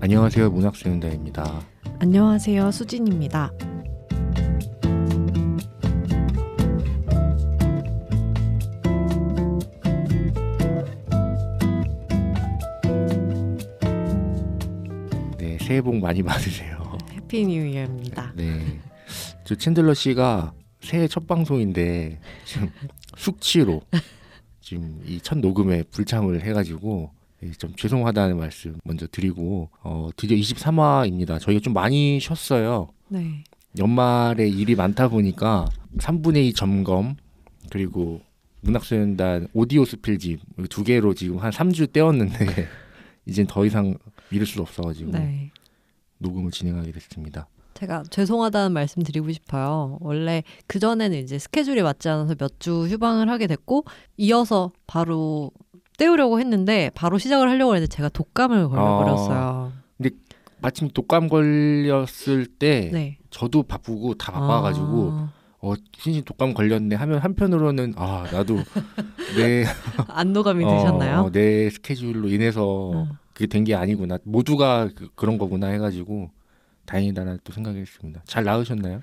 안녕하세요. 문학수연다입니다. 안녕하세요. 수진입니다. 네, 새해 복 많이 받으세요. 해피 뉴 이어입니다. 네, 저 챈들러 씨가 새해 첫 방송인데 지금 숙취로 지금 이 첫 녹음에 불참을 해가지고 좀 죄송하다는 말씀 먼저 드리고 드디어 23화입니다. 저희가 좀 많이 쉬었어요. 네. 연말에 일이 많다 보니까 3분의 2 점검 그리고 문학수연단 오디오 스필집 두 개로 지금 한 3주 떼었는데 이젠 더 이상 미룰 수 없어가지고 네. 녹음을 진행하게 됐습니다. 제가 죄송하다는 말씀 드리고 싶어요. 원래 그전에는 이제 스케줄이 맞지 않아서 몇 주 휴방을 하게 됐고 이어서 바로 떼우려고 했는데 바로 시작을 하려고 했는데 제가 독감을 걸려버렸어요. 근데 마침 독감 걸렸을 때 네. 저도 바쁘고 다 바빠가지고 신신 독감 걸렸네 하면 한편으로는 나도 내 안도감이 드셨나요? 내 스케줄로 인해서 그게 된 게 아니구나. 모두가 그런 거구나 해가지고 다행이다라는 또 생각을 했습니다. 잘 나으셨나요?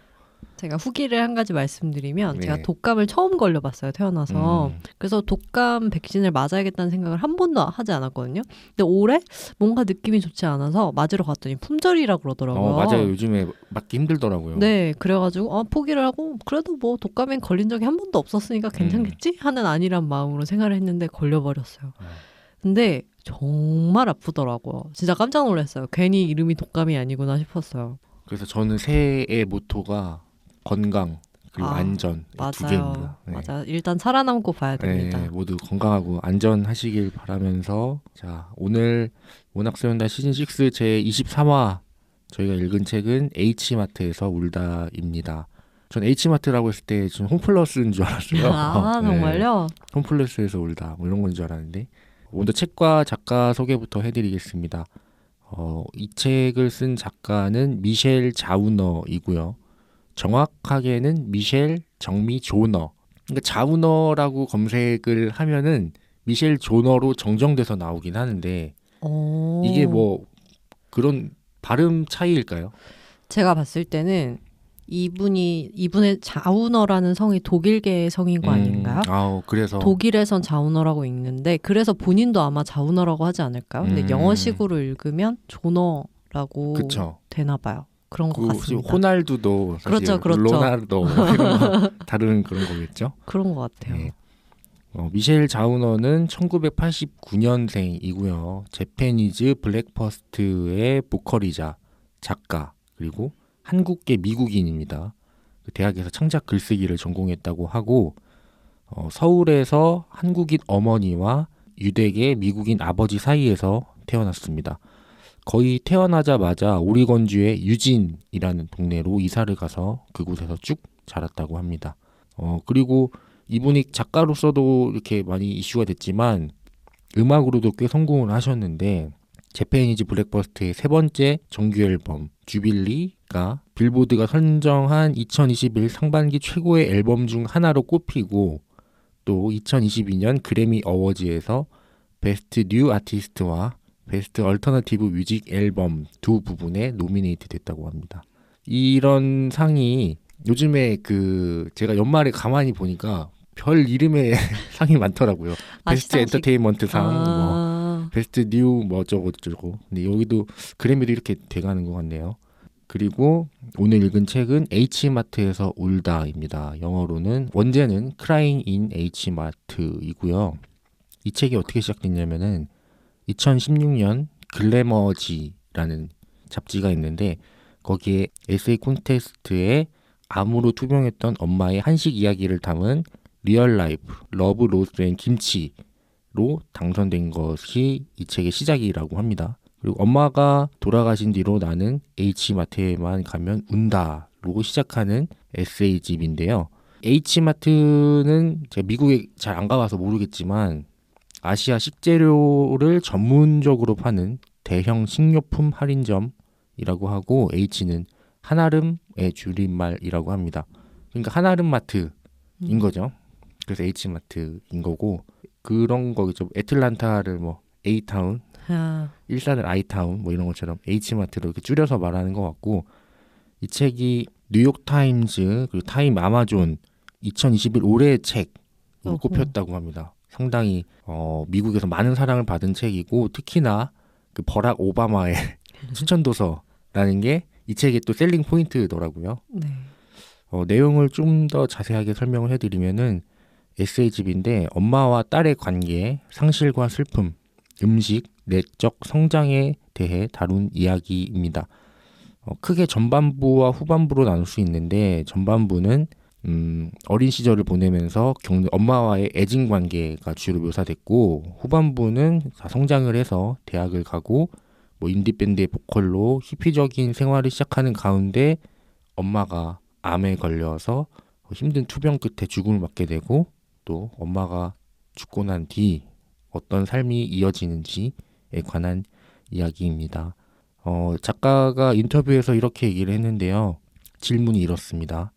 제가 후기를 한 가지 말씀드리면 네. 제가 독감을 처음 걸려봤어요. 태어나서. 그래서 독감 백신을 맞아야겠다는 생각을 한 번도 하지 않았거든요. 근데 올해 뭔가 느낌이 좋지 않아서 맞으러 갔더니 품절이라 그러더라고요. 맞아요. 요즘에 맞기 힘들더라고요. 네. 그래가지고 포기를 하고 그래도 뭐 독감엔 걸린 적이 한 번도 없었으니까 괜찮겠지? 하는 안일한 마음으로 생각을 했는데 걸려버렸어요. 근데 정말 아프더라고요. 진짜 깜짝 놀랐어요. 괜히 이름이 독감이 아니구나 싶었어요. 그래서 저는 새해의 모토가 건강 그리고 안전 두 개입니다. 네. 맞아. 일단 살아남고 봐야 됩니다. 네, 모두 건강하고 안전하시길 바라면서 자 오늘 문학수연단 시즌6 제 23화 저희가 읽은 책은 H마트에서 울다입니다. 전 H마트라고 했을 때 좀 홈플러스인 줄 알았어요. 정말요? 네, 홈플러스에서 울다 뭐 이런 건 줄 알았는데 먼저 책과 작가 소개부터 해드리겠습니다. 이 책을 쓴 작가는 미셸 자우너이고요. 정확하게는 미셸 정미 조너. 그러니까 자우너라고 검색을 하면은 미셸 조너로 정정돼서 나오긴 하는데 이게 뭐 그런 발음 차이일까요? 제가 봤을 때는 이분의 자우너라는 성이 독일계의 성인 거 아닌가요? 그래서 독일에선 자우너라고 읽는데 그래서 본인도 아마 자우너라고 하지 않을까요? 근데 영어식으로 읽으면 조너라고 그쵸. 되나 봐요. 그런 것 같습니다. 호날두도 사실 그렇죠. 로나르도 이런 거 다른 그런 거겠죠? 그런 것 같아요. 네. 미셸 자우너는 1989년생이고요. 재패니즈 블랙퍼스트의 보컬이자 작가 그리고 한국계 미국인입니다. 대학에서 창작 글쓰기를 전공했다고 하고 서울에서 한국인 어머니와 유대계 미국인 아버지 사이에서 태어났습니다. 거의 태어나자마자 오리건주의 유진이라는 동네로 이사를 가서 그곳에서 쭉 자랐다고 합니다. 그리고 이분이 작가로서도 이렇게 많이 이슈가 됐지만 음악으로도 꽤 성공을 하셨는데 재패니즈 블랙버스트의 세 번째 정규 앨범 주빌리가 빌보드가 선정한 2021 상반기 최고의 앨범 중 하나로 꼽히고 또 2022년 그래미 어워즈에서 베스트 뉴 아티스트와 베스트 얼터너티브 뮤직 앨범 두 부분에 노미네이트 됐다고 합니다. 이런 상이 요즘에 제가 연말에 가만히 보니까 별 이름의 상이 많더라고요. 베스트 엔터테인먼트 상, 베스트 뉴 뭐 어쩌고. 근데 여기도 그래미도 이렇게 돼가는 것 같네요. 그리고 오늘 읽은 책은 H마트에서 울다입니다. 영어로는 원제는 Crying in H마트이고요. 이 책이 어떻게 시작됐냐면은 2016년 글래머지라는 잡지가 있는데 거기에 에세이 콘테스트에 암으로 투병했던 엄마의 한식 이야기를 담은 리얼 라이프 러브 로스 앤 김치로 당선된 것이 이 책의 시작이라고 합니다. 그리고 엄마가 돌아가신 뒤로 나는 H마트에만 가면 운다로 시작하는 에세이집인데요. H마트는 제가 미국에 잘 안 가봐서 모르겠지만 아시아 식재료를 전문적으로 파는 대형 식료품 할인점이라고 하고 H는 한아름의 줄임말이라고 합니다. 그러니까 한아름마트인 거죠. 그래서 H마트인 거고 그런 거겠죠. 애틀란타를 뭐 A타운 일산을 아이타운 뭐 이런 것처럼 H마트로 이렇게 줄여서 말하는 것 같고, 이 책이 뉴욕타임즈 그리고 타임 아마존 2021 올해의 책으로 꼽혔다고 합니다. 상당히 미국에서 많은 사랑을 받은 책이고, 특히나 그 버락 오바마의 추천 도서라는 게 이 책의 또 셀링 포인트더라고요. 네. 내용을 좀 더 자세하게 설명을 해드리면은 에세이집인데, 엄마와 딸의 관계, 상실과 슬픔, 음식, 내적 성장에 대해 다룬 이야기입니다. 크게 전반부와 후반부로 나눌 수 있는데, 전반부는 어린 시절을 보내면서 겪는 엄마와의 애증 관계가 주로 묘사됐고, 후반부는 다 성장을 해서 대학을 가고 뭐 인디밴드의 보컬로 히피적인 생활을 시작하는 가운데 엄마가 암에 걸려서 힘든 투병 끝에 죽음을 맞게 되고, 또 엄마가 죽고 난 뒤 어떤 삶이 이어지는지에 관한 이야기입니다. 작가가 인터뷰에서 이렇게 얘기를 했는데요. 질문이 이렇습니다.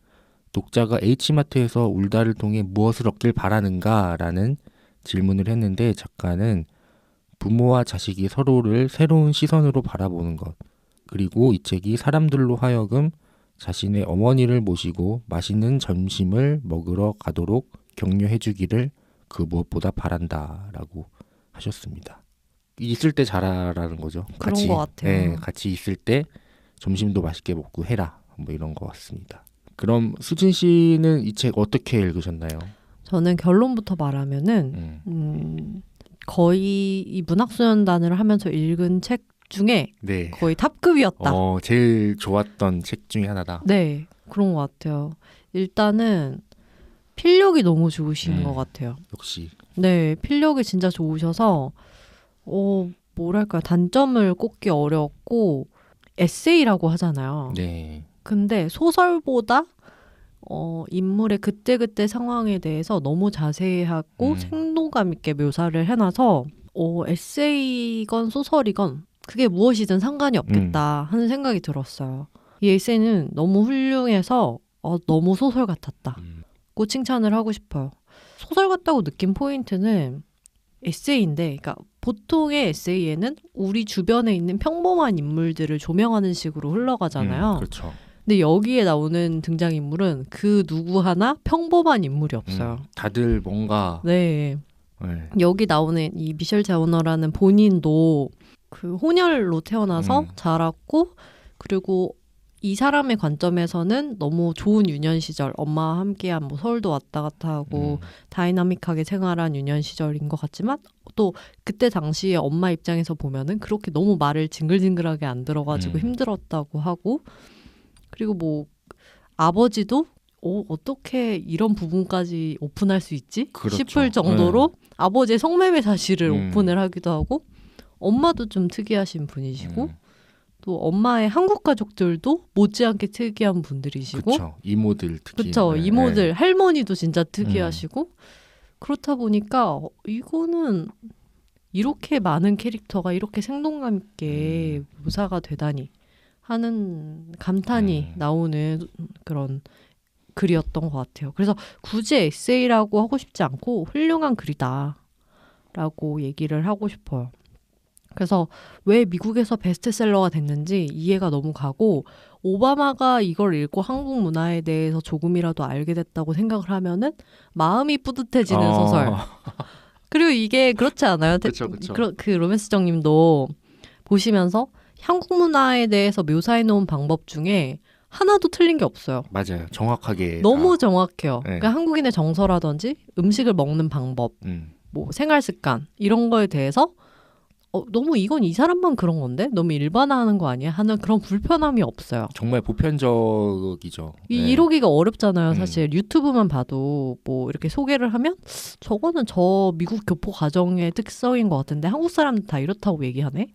독자가 H마트에서 울다를 통해 무엇을 얻길 바라는가? 라는 질문을 했는데, 작가는 부모와 자식이 서로를 새로운 시선으로 바라보는 것, 그리고 이 책이 사람들로 하여금 자신의 어머니를 모시고 맛있는 점심을 먹으러 가도록 격려해 주기를 그 무엇보다 바란다 라고 하셨습니다. 있을 때 잘하라는 거죠. 그런 것 같아요. 네, 같이 있을 때 점심도 맛있게 먹고 해라, 뭐 이런 것 같습니다. 그럼 수진 씨는 이 책 어떻게 읽으셨나요? 저는 결론부터 말하면은 거의 이 문학소년단을 하면서 읽은 책 중에 네. 거의 탑급이었다. 제일 좋았던 책 중에 하나다. 네, 그런 것 같아요. 일단은 필력이 너무 좋으신 것 같아요. 역시. 네, 필력이 진짜 좋으셔서 뭐랄까요, 단점을 꼽기 어려웠고, 에세이라고 하잖아요. 네. 근데 소설보다 인물의 그때그때 상황에 대해서 너무 자세하고 생동감 있게 묘사를 해놔서 에세이건 소설이건 그게 무엇이든 상관이 없겠다 하는 생각이 들었어요. 이 에세이는 너무 훌륭해서 너무 소설 같았다고 칭찬을 하고 싶어요. 소설 같다고 느낀 포인트는 에세이인데, 그러니까 보통의 에세이에는 우리 주변에 있는 평범한 인물들을 조명하는 식으로 흘러가잖아요. 그렇죠. 근데 여기에 나오는 등장인물은 그 누구 하나 평범한 인물이 없어요. 다들 뭔가 네. 여기 나오는 이 미셸 자우너라는 본인도 그 혼혈로 태어나서 자랐고, 그리고 이 사람의 관점에서는 너무 좋은 유년 시절, 엄마와 함께한 뭐 서울도 왔다 갔다 하고 다이나믹하게 생활한 유년 시절인 것 같지만, 또 그때 당시에 엄마 입장에서 보면은 그렇게 너무 말을 징글징글하게 안 들어가지고 힘들었다고 하고, 그리고 뭐 아버지도 어떻게 이런 부분까지 오픈할 수 있지? 그렇죠. 싶을 정도로 아버지의 성매매 사실을 오픈을 하기도 하고, 엄마도 좀 특이하신 분이시고, 또 엄마의 한국 가족들도 못지않게 특이한 분들이시고, 그렇죠. 이모들 특히. 그렇죠. 이모들, 할머니도 진짜 특이하시고, 그렇다 보니까 이거는 이렇게 많은 캐릭터가 이렇게 생동감 있게 묘사가 되다니 하는 감탄이 나오는 그런 글이었던 것 같아요. 그래서 굳이 에세이라고 하고 싶지 않고 훌륭한 글이다 라고 얘기를 하고 싶어요. 그래서 왜 미국에서 베스트셀러가 됐는지 이해가 너무 가고, 오바마가 이걸 읽고 한국 문화에 대해서 조금이라도 알게 됐다고 생각을 하면은 마음이 뿌듯해지는 소설. 그리고 이게 그렇지 않아요? 그쵸. 그 로맨스 정님도 보시면서 한국 문화에 대해서 묘사해 놓은 방법 중에 하나도 틀린 게 없어요. 맞아요. 정확하게. 너무 정확해요. 네. 그러니까 한국인의 정서라든지 음식을 먹는 방법, 뭐 생활 습관 이런 거에 대해서 너무 이건 이 사람만 그런 건데? 너무 일반화하는 거 아니야? 하는 그런 불편함이 없어요. 정말 보편적이죠. 이러기가 어렵잖아요. 사실 유튜브만 봐도 뭐 이렇게 소개를 하면 저거는 저 미국 교포 가정의 특성인 것 같은데 한국 사람들 다 이렇다고 얘기하네?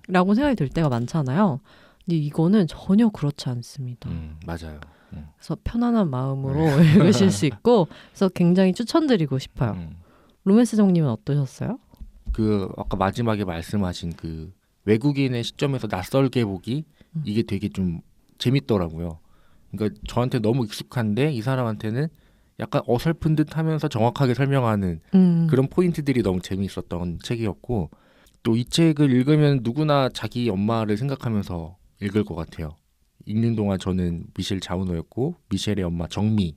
라고 생각이 들 때가 많잖아요. 근데 이거는 전혀 그렇지 않습니다. 맞아요. 그래서 편안한 마음으로 읽으실 수 있고, 그래서 굉장히 추천드리고 싶어요. 로맨스 정님은 어떠셨어요? 그 아까 마지막에 말씀하신 그 외국인의 시점에서 낯설게 보기, 이게 되게 좀 재밌더라고요. 그러니까 저한테 너무 익숙한데 이 사람한테는 약간 어설픈 듯 하면서 정확하게 설명하는 그런 포인트들이 너무 재미있었던 책이었고, 또 이 책을 읽으면 누구나 자기 엄마를 생각하면서 읽을 것 같아요. 읽는 동안 저는 미셸 자우너였고 미셸의 엄마 정미는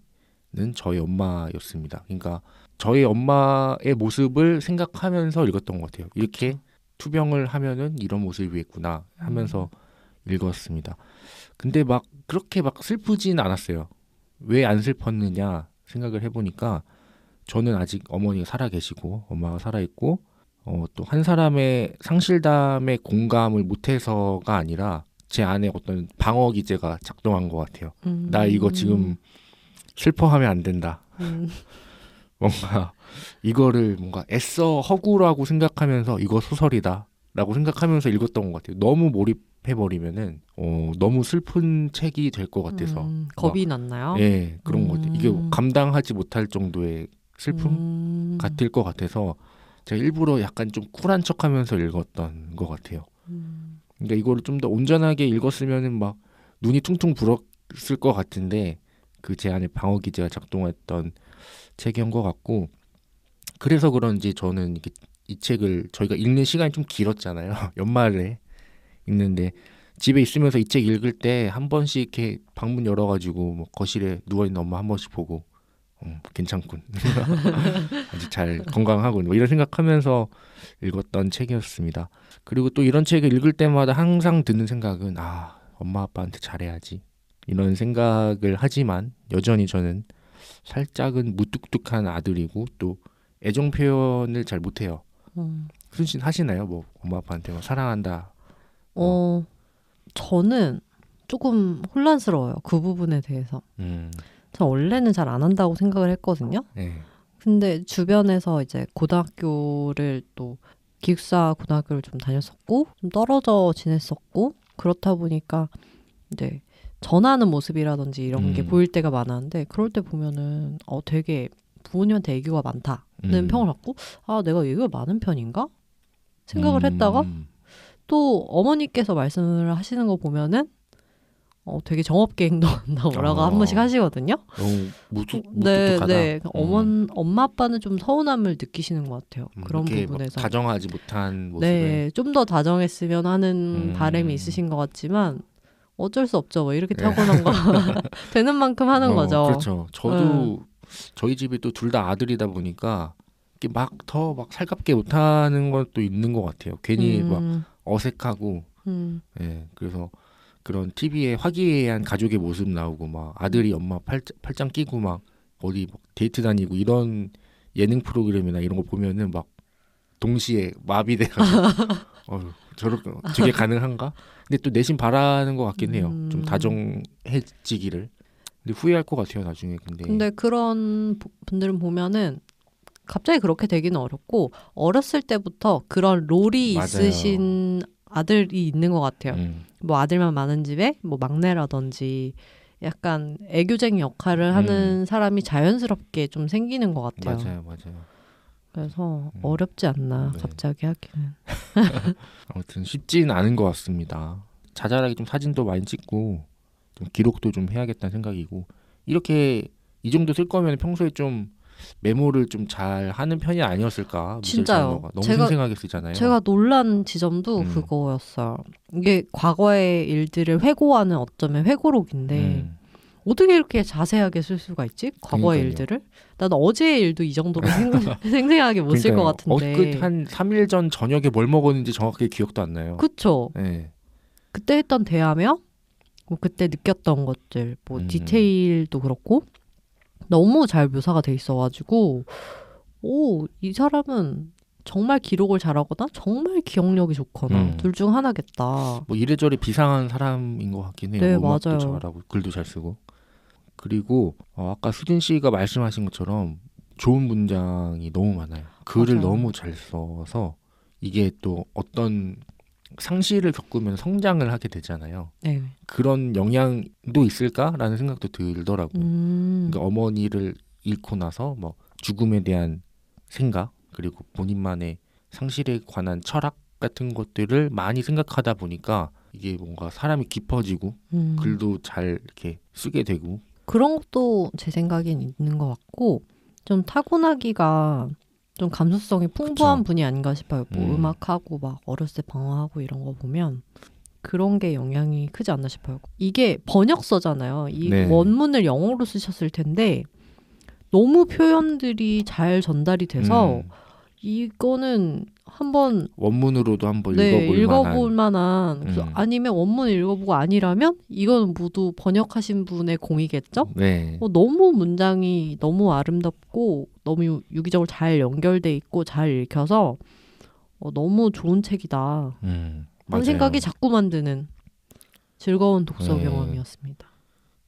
저의 엄마였습니다. 그러니까 저희 엄마의 모습을 생각하면서 읽었던 것 같아요. 이렇게 투병을 하면은 이런 모습이겠구나 하면서 읽었습니다. 근데 막 그렇게 막 슬프진 않았어요. 왜 안 슬펐느냐 생각을 해보니까 저는 아직 어머니가 살아 계시고 엄마가 살아 있고 또 한 사람의 상실담에 공감을 못해서가 아니라 제 안에 어떤 방어 기제가 작동한 것 같아요. 나 이거 지금 슬퍼하면 안 된다. 뭔가 이거를 뭔가 애써 허구라고 생각하면서 이거 소설이다라고 생각하면서 읽었던 것 같아요. 너무 몰입해버리면은 너무 슬픈 책이 될 것 같아서 겁이 났나요? 예, 그런 것 같아요. 이게 감당하지 못할 정도의 슬픔 같을 것 같아서 제가 일부러 약간 좀 쿨한 척하면서 읽었던 것 같아요. 그러니까 이거를 좀 더 온전하게 읽었으면은 막 눈이 퉁퉁 불었을 것 같은데 그 제 안에 방어 기제가 작동했던 책인 것 같고 그래서 그런지 저는 이 책을 저희가 읽는 시간이 좀 길었잖아요. 연말에 읽는데 집에 있으면서 이 책 읽을 때 한 번씩 이렇게 방문 열어가지고 뭐 거실에 누워있는 엄마 한 번씩 보고 괜찮군. 아직 잘 건강하군. 뭐 이런 생각하면서 읽었던 책이었습니다. 그리고 또 이런 책을 읽을 때마다 항상 드는 생각은 엄마 아빠한테 잘해야지. 이런 생각을 하지만 여전히 저는 살짝은 무뚝뚝한 아들이고 또 애정 표현을 잘 못해요. 순신 하시나요? 뭐 엄마 아빠한테 뭐 사랑한다. 저는 조금 혼란스러워요. 그 부분에 대해서. 저 원래는 잘 안 한다고 생각을 했거든요. 네. 근데 주변에서 이제 고등학교를 또 기숙사 고등학교를 좀 다녔었고 좀 떨어져 지냈었고 그렇다 보니까 이제 전하는 모습이라든지 이런 게 보일 때가 많았는데 그럴 때 보면은 되게 부모님한테 애교가 많다는 평을 받고 내가 애교가 많은 편인가? 생각을 했다가 또 어머니께서 말씀을 하시는 거 보면은 되게 정없게 행동한다고 뭐라고 한 번씩 하시거든요. 너무 무뚝뚝하다. 네. 엄마 아빠는 좀 서운함을 느끼시는 것 같아요. 그런 부분에서. 다정하지 못한 모습을. 네, 좀 더 다정했으면 하는 바람이 있으신 것 같지만 어쩔 수 없죠. 뭐 이렇게 타고난 거 되는 만큼 하는 거죠. 그렇죠. 저도 저희 집이 또 둘 다 아들이다 보니까 막 더 막 살갑게 못하는 것도 있는 것 같아요. 괜히 막 어색하고. 예, 그래서 그런 TV에 화기애애한 가족의 모습 나오고 막 아들이 엄마 팔짱 끼고 막 어디 막 데이트 다니고 이런 예능 프로그램이나 이런 거 보면은 막 동시에 마비돼가지고 저게 가능한가? 근데 또 내심 바라는 것 같긴 해요. 좀 다정해지기를. 근데 후회할 것 같아요 나중에. 근데 그런 분들은 보면은 갑자기 그렇게 되기는 어렵고 어렸을 때부터 그런 롤이 맞아요. 있으신 아들이 있는 것 같아요. 뭐 아들만 많은 집에 뭐 막내라든지 약간 애교쟁이 역할을 하는 사람이 자연스럽게 좀 생기는 것 같아요. 맞아요. 그래서 어렵지 않나. 네. 갑자기 하기는. 아무튼 쉽지는 않은 것 같습니다. 자잘하게 좀 사진도 많이 찍고 좀 기록도 좀 해야겠다는 생각이고 이렇게 이 정도 쓸 거면 평소에 좀 메모를 좀 잘 하는 편이 아니었을까. 진짜요. 너무 생생하게 쓰잖아요. 제가 놀란 지점도 그거였어요. 이게 과거의 일들을 회고하는 어쩌면 회고록인데 어떻게 이렇게 자세하게 쓸 수가 있지? 과거의 일들을? 나는 어제의 일도 이 정도로 생생하게 못 쓸 것 같은데. 한 3일 전 저녁에 뭘 먹었는지 정확하게 기억도 안 나요. 그쵸? 네. 그때 했던 대화며 뭐 그때 느꼈던 것들 뭐 디테일도 그렇고 너무 잘 묘사가 돼 있어가지고 이 사람은 정말 기록을 잘하거나 정말 기억력이 좋거나 둘 중 하나겠다. 뭐 이래저래 비상한 사람인 것 같긴 해요. 네, 음악도 맞아요. 잘하고 글도 잘 쓰고. 그리고 아까 수진 씨가 말씀하신 것처럼 좋은 문장이 너무 많아요. 글을 맞아요. 너무 잘 써서 이게 또 어떤 상실을 겪으면 성장을 하게 되잖아요. 네. 그런 영향도 있을까라는 생각도 들더라고요. 그러니까 어머니를 잃고 나서 뭐 죽음에 대한 생각 그리고 본인만의 상실에 관한 철학 같은 것들을 많이 생각하다 보니까 이게 뭔가 사람이 깊어지고 글도 잘 이렇게 쓰게 되고 그런 것도 제 생각엔 있는 것 같고 좀 타고나기가 좀 감수성이 풍부한 그쵸. 분이 아닌가 싶어요. 뭐 음악하고 막 어렸을 때 방황하고 이런 거 보면 그런 게 영향이 크지 않나 싶어요. 이게 번역서잖아요. 이 네. 원문을 영어로 쓰셨을 텐데 너무 표현들이 잘 전달이 돼서 이거는 한번 원문으로도 한번 네, 읽어볼 읽어볼 만한. 만한 그래서 아니면 원문 읽어보고 아니라면 이건 모두 번역하신 분의 공이겠죠? 네. 너무 문장이 너무 아름답고 너무 유기적으로 잘 연결돼 있고 잘 읽혀서 너무 좋은 책이다. 맞아요. 그런 생각이 자꾸만 드는 즐거운 독서 네. 경험이었습니다.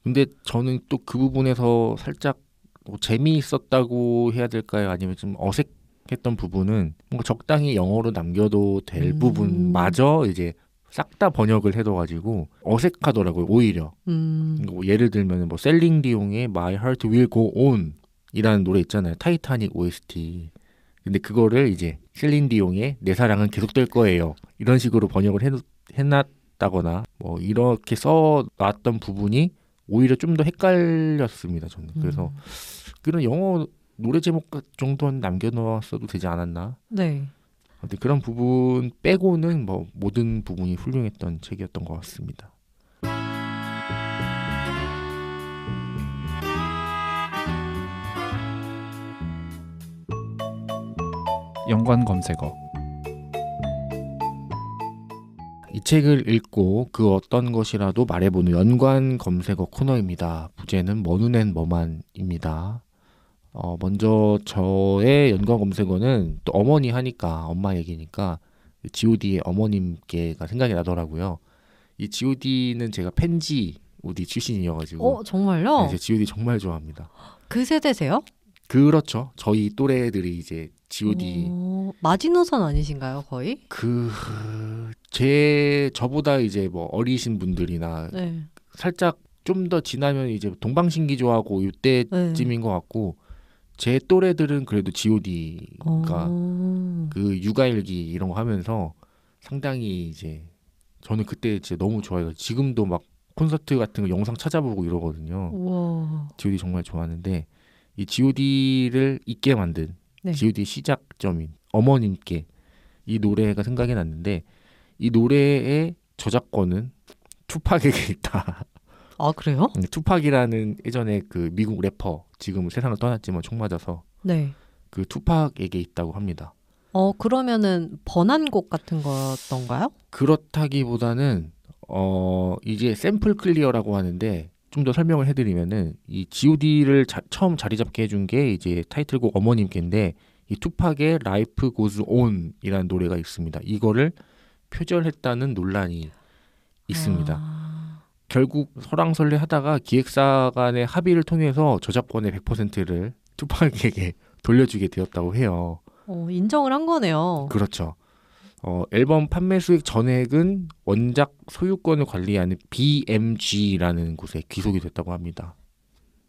근데 저는 또 그 부분에서 살짝 뭐 재미있었다고 해야 될까요? 아니면 좀 어색했던 부분은 뭔가 적당히 영어로 남겨도 될 부분마저 이제 싹 다 번역을 해둬가지고 어색하더라고요. 오히려. 뭐 예를 들면 뭐 셀링 디옹의 My Heart Will Go On 이라는 노래 있잖아요. 타이타닉 OST. 근데 그거를 이제 셀린 디옹의 내 사랑은 계속될 거예요. 이런 식으로 번역을 해놨다거나 뭐 이렇게 써놨던 부분이 오히려 좀 더 헷갈렸습니다. 저는. 그래서 그런 영어 노래 제목 정도는 남겨놓았어도 되지 않았나. 네. 근데 그런 부분 빼고는 뭐 모든 부분이 훌륭했던 책이었던 것 같습니다. 연관 검색어. 이 책을 읽고 그 어떤 것이라도 말해보는 연관 검색어 코너입니다. 부제는 뭐 눈엔 뭐만입니다. 먼저 저의 연관 검색어는 또 어머니 하니까 엄마 얘기니까 G.O.D의 어머님께가 생각이 나더라고요. 이 G.O.D는 제가 펜지 우디 출신이어가지고 정말요? 네, 제가 G.O.D 정말 좋아합니다. 그 세대세요? 그렇죠. 저희 또래들이 이제 G.O.D 마지노선 아니신가요, 거의? 저보다 이제 뭐 어리신 분들이나 네. 살짝 좀 더 지나면 이제 동방신기 좋아하고 이때쯤인 것 같고 제 또래들은 그래도 G.O.D가 그 육아일기 이런 거 하면서 상당히 이제 저는 그때 진짜 너무 좋아해요. 지금도 막 콘서트 같은 거 영상 찾아보고 이러거든요. 우와. G.O.D 정말 좋아하는데 이 G.O.D를 잊게 만든 네. G.O.D 시작점인 어머님께 이 노래가 생각이 났는데 이 노래의 저작권은 투팍에게 있다. 아, 그래요? 투팍이라는 예전에 그 미국 래퍼 지금 세상을 떠났지만 총 맞아서 네. 그 투팍에게 있다고 합니다. 그러면은 번안곡 같은 거였던가요? 그렇다기보다는 이제 샘플 클리어라고 하는데 좀 더 설명을 해드리면은 이 G.O.D를 처음 자리 잡게 해준 게 이제 타이틀곡 어머님께인데 이 투팍의 Life Goes On이라는 노래가 있습니다. 이거를 표절했다는 논란이 있습니다. 결국 설왕설래 하다가 기획사 간의 합의를 통해서 저작권의 100%를 투팍에게 돌려주게 되었다고 해요. 인정을 한 거네요. 그렇죠. 앨범 판매 수익 전액은 원작 소유권을 관리하는 BMG라는 곳에 귀속이 됐다고 합니다.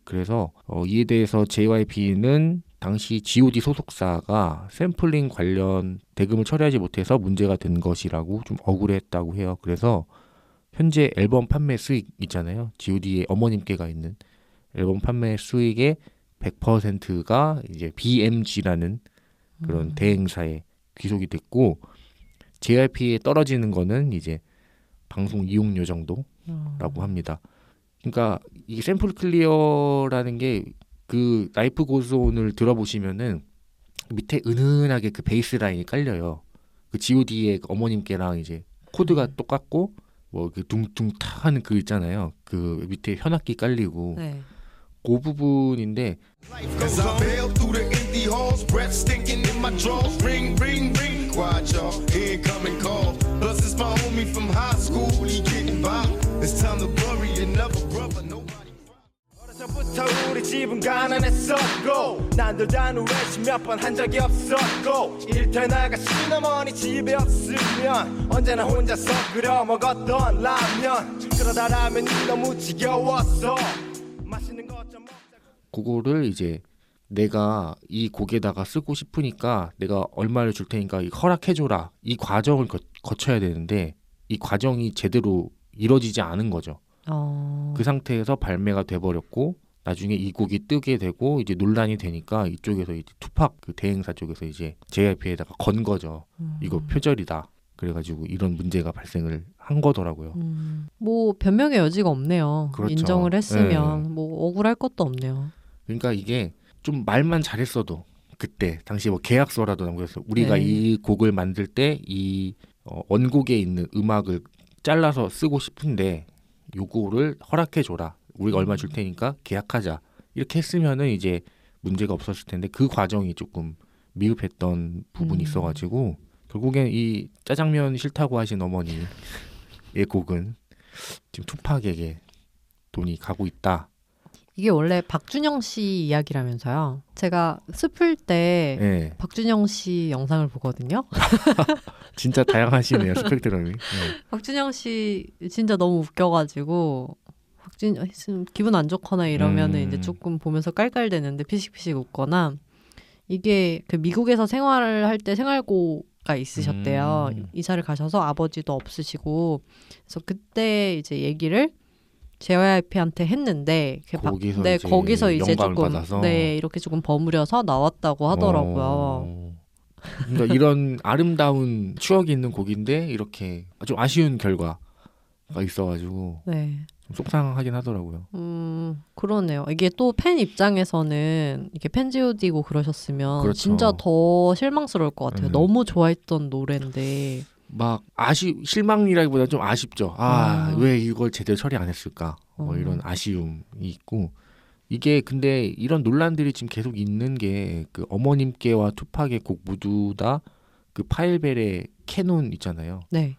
그래서 이에 대해서 JYP는 당시 G.O.D 소속사가 샘플링 관련 대금을 처리하지 못해서 문제가 된 것이라고 좀 억울했다고 해요. 그래서 현재 앨범 판매 수익 있잖아요. G.O.D의 어머님께가 있는 앨범 판매 수익의 100%가 이제 BMG라는 그런 대행사에 귀속이 됐고 JYP에 떨어지는 거는 이제 방송 이용료 정도라고 합니다. 그러니까 이 샘플 클리어라는 게 그 라이프 고즈온을 들어보시면은 밑에 은은하게 그 베이스 라인이 깔려요. 그 G.O.D의 그 어머님께랑 이제 코드가 똑같고 뭐 그 둥둥 타 하는 그 있잖아요. 그 밑에 현악기 깔리고 네. 그 부분인데 Cause I bailed through the empty halls, breath stinking in my drawers. Ring, ring, ring, quiet y'all, incoming call. Plus it's my homie from high school, he getting by. It's time to bury another brother, nobody. 어려서부터 우리 집은 가난했었고 난들 단우레시 몇 번 한 적이 없었고 일터 나가 시어머니 집에 없으면 언제나 혼자서 끓여 먹었던 라면 그러다 라면이 너무 지겨웠어 맛있는 것 좀 먹자. 그거를 이제 내가 이 곡에다가 쓰고 싶으니까 내가 얼마를 줄 테니까 허락해줘라. 이 과정을 거쳐야 되는데 이 과정이 제대로 이루어지지 않은 거죠. 그 상태에서 발매가 돼버렸고 나중에 이 곡이 뜨게 되고 이제 논란이 되니까 이쪽에서 이제 투팍 그 대행사 쪽에서 이제 JYP에다가 건 거죠. 이거 표절이다. 그래가지고 이런 문제가 발생을 한 거더라고요. 뭐 변명의 여지가 없네요. 그렇죠. 인정을 했으면 뭐 억울할 것도 없네요. 그러니까 이게 좀 말만 잘했어도 그때 당시 뭐 계약서라도 남겨서 우리가 네. 이 곡을 만들 때 이 원곡에 있는 음악을 잘라서 쓰고 싶은데 요거를 허락해 줘라. 우리가 얼마 줄 테니까 계약하자. 이렇게 했으면은 이제 문제가 없었을 텐데 그 과정이 조금 미흡했던 부분이 있어가지고 결국엔 이 짜장면 싫다고 하신 어머니의 곡은 지금 투팍에게 돈이 가고 있다. 이게 원래 박준영 씨 이야기라면서요. 제가 스플 때 네. 박준영 씨 영상을 보거든요. 진짜 다양하시네요 스펙트럼이. 네. 박준영 씨 진짜 너무 웃겨가지고 기분 안 좋거나 이러면은 이제 조금 보면서 깔깔대는데 피식피식 웃거나 이게 그 미국에서 생활을 할 때 생활고가 있으셨대요. 이사를 가셔서 아버지도 없으시고 그래서 그때 이제 얘기를 JYP한테 했는데 거기서 이제 조금 받아서. 이렇게 조금 버무려서 나왔다고 하더라고요. 그러니까 이런 아름다운 추억이 있는 곡인데 이렇게 좀 아쉬운 결과가 있어가지고 네. 좀 속상하긴 하더라고요. 그러네요. 이게 또 팬 입장에서는 이게 팬지오디고 그러셨으면 그렇죠. 진짜 더 실망스러울 것 같아요. 너무 좋아했던 노래인데. 막 실망이라기보다 좀 아쉽죠. 왜 이걸 제대로 처리 안 했을까? 뭐 이런 아쉬움이 있고 이게 근데 이런 논란들이 지금 계속 있는 게 그 어머님께와 투팍의 곡 모두 다 그 파일벨의 캐논 있잖아요. 네.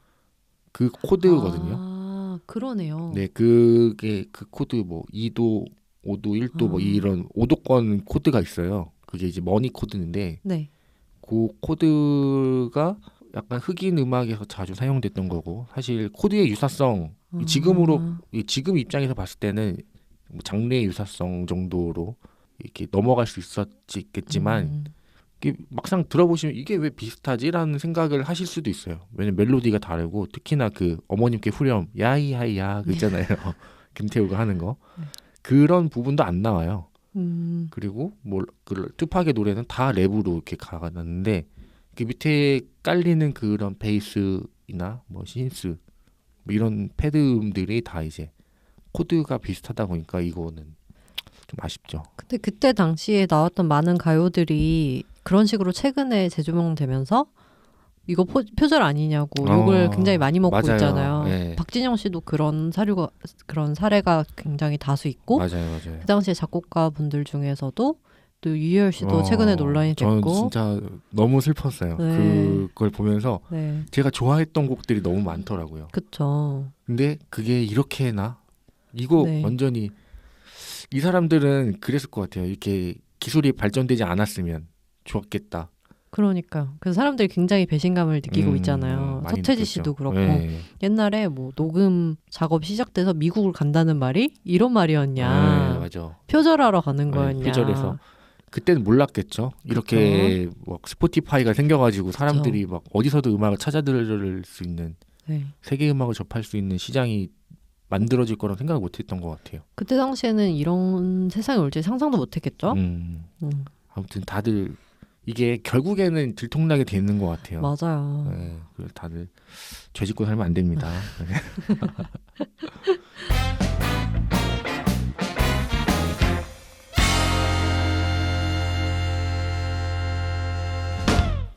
그 코드거든요. 그러네요. 네, 그게 그 코드 뭐 2도, 5도, 1도 뭐 이런 5도권 코드가 있어요. 그게 이제 머니 코드인데 네. 그 코드가 약간 흑인 음악에서 자주 사용됐던 거고 사실 코드의 유사성 지금 입장에서 봤을 때는 뭐 장르의 유사성 정도로 이렇게 넘어갈 수 있었겠지만 이게 막상 들어보시면 이게 왜 비슷하지라는 생각을 하실 수도 있어요. 왜냐면 멜로디가 다르고 특히나 그 어머님께 후렴 야이하이야 그 있잖아요. 김태우가 하는 거 그런 부분도 안 나와요. 그리고 뭐 그 투팍의 노래는 다 랩으로 이렇게 가놨는데 그 밑에 깔리는 그런 베이스나 뭐 신스 뭐 이런 패드음들이 다 이제 코드가 비슷하다 보니까 이거는 좀 아쉽죠. 근데 그때 당시에 나왔던 많은 가요들이 그런 식으로 최근에 재조명되면서 이거 표절 아니냐고 욕을 굉장히 많이 먹고 맞아요. 있잖아요. 네. 박진영 씨도 그런 사례가 굉장히 다수 있고 맞아요. 그 당시에 작곡가 분들 중에서도 또 유희열 씨도 최근에 논란이 됐고 저는 진짜 너무 슬펐어요. 네. 그걸 보면서 네. 제가 좋아했던 곡들이 너무 많더라고요. 그쵸. 근데 그게 이렇게나 이거 네. 완전히 이 사람들은 그랬을 것 같아요. 이렇게 기술이 발전되지 않았으면 좋았겠다. 그러니까요. 그래서 사람들이 굉장히 배신감을 느끼고 있잖아요. 많이 서태지 느꼈죠. 씨도 그렇고 네. 옛날에 뭐 녹음 작업 시작돼서 미국을 간다는 말이 이런 말이었냐. 네, 맞아. 표절하러 가는 거였냐. 표절해서 그때는 몰랐겠죠. 이렇게 뭐 스포티파이가 생겨가지고 사람들이 막 어디서도 음악을 찾아들을 수 있는 네. 세계 음악을 접할 수 있는 시장이 만들어질 거라고 생각을 못했던 것 같아요. 그때 당시에는 이런 세상이 올지 상상도 못했겠죠. 아무튼 다들 이게 결국에는 들통나게 되는 것 같아요. 맞아요. 네, 그래서 다들 죄짓고 살면 안 됩니다.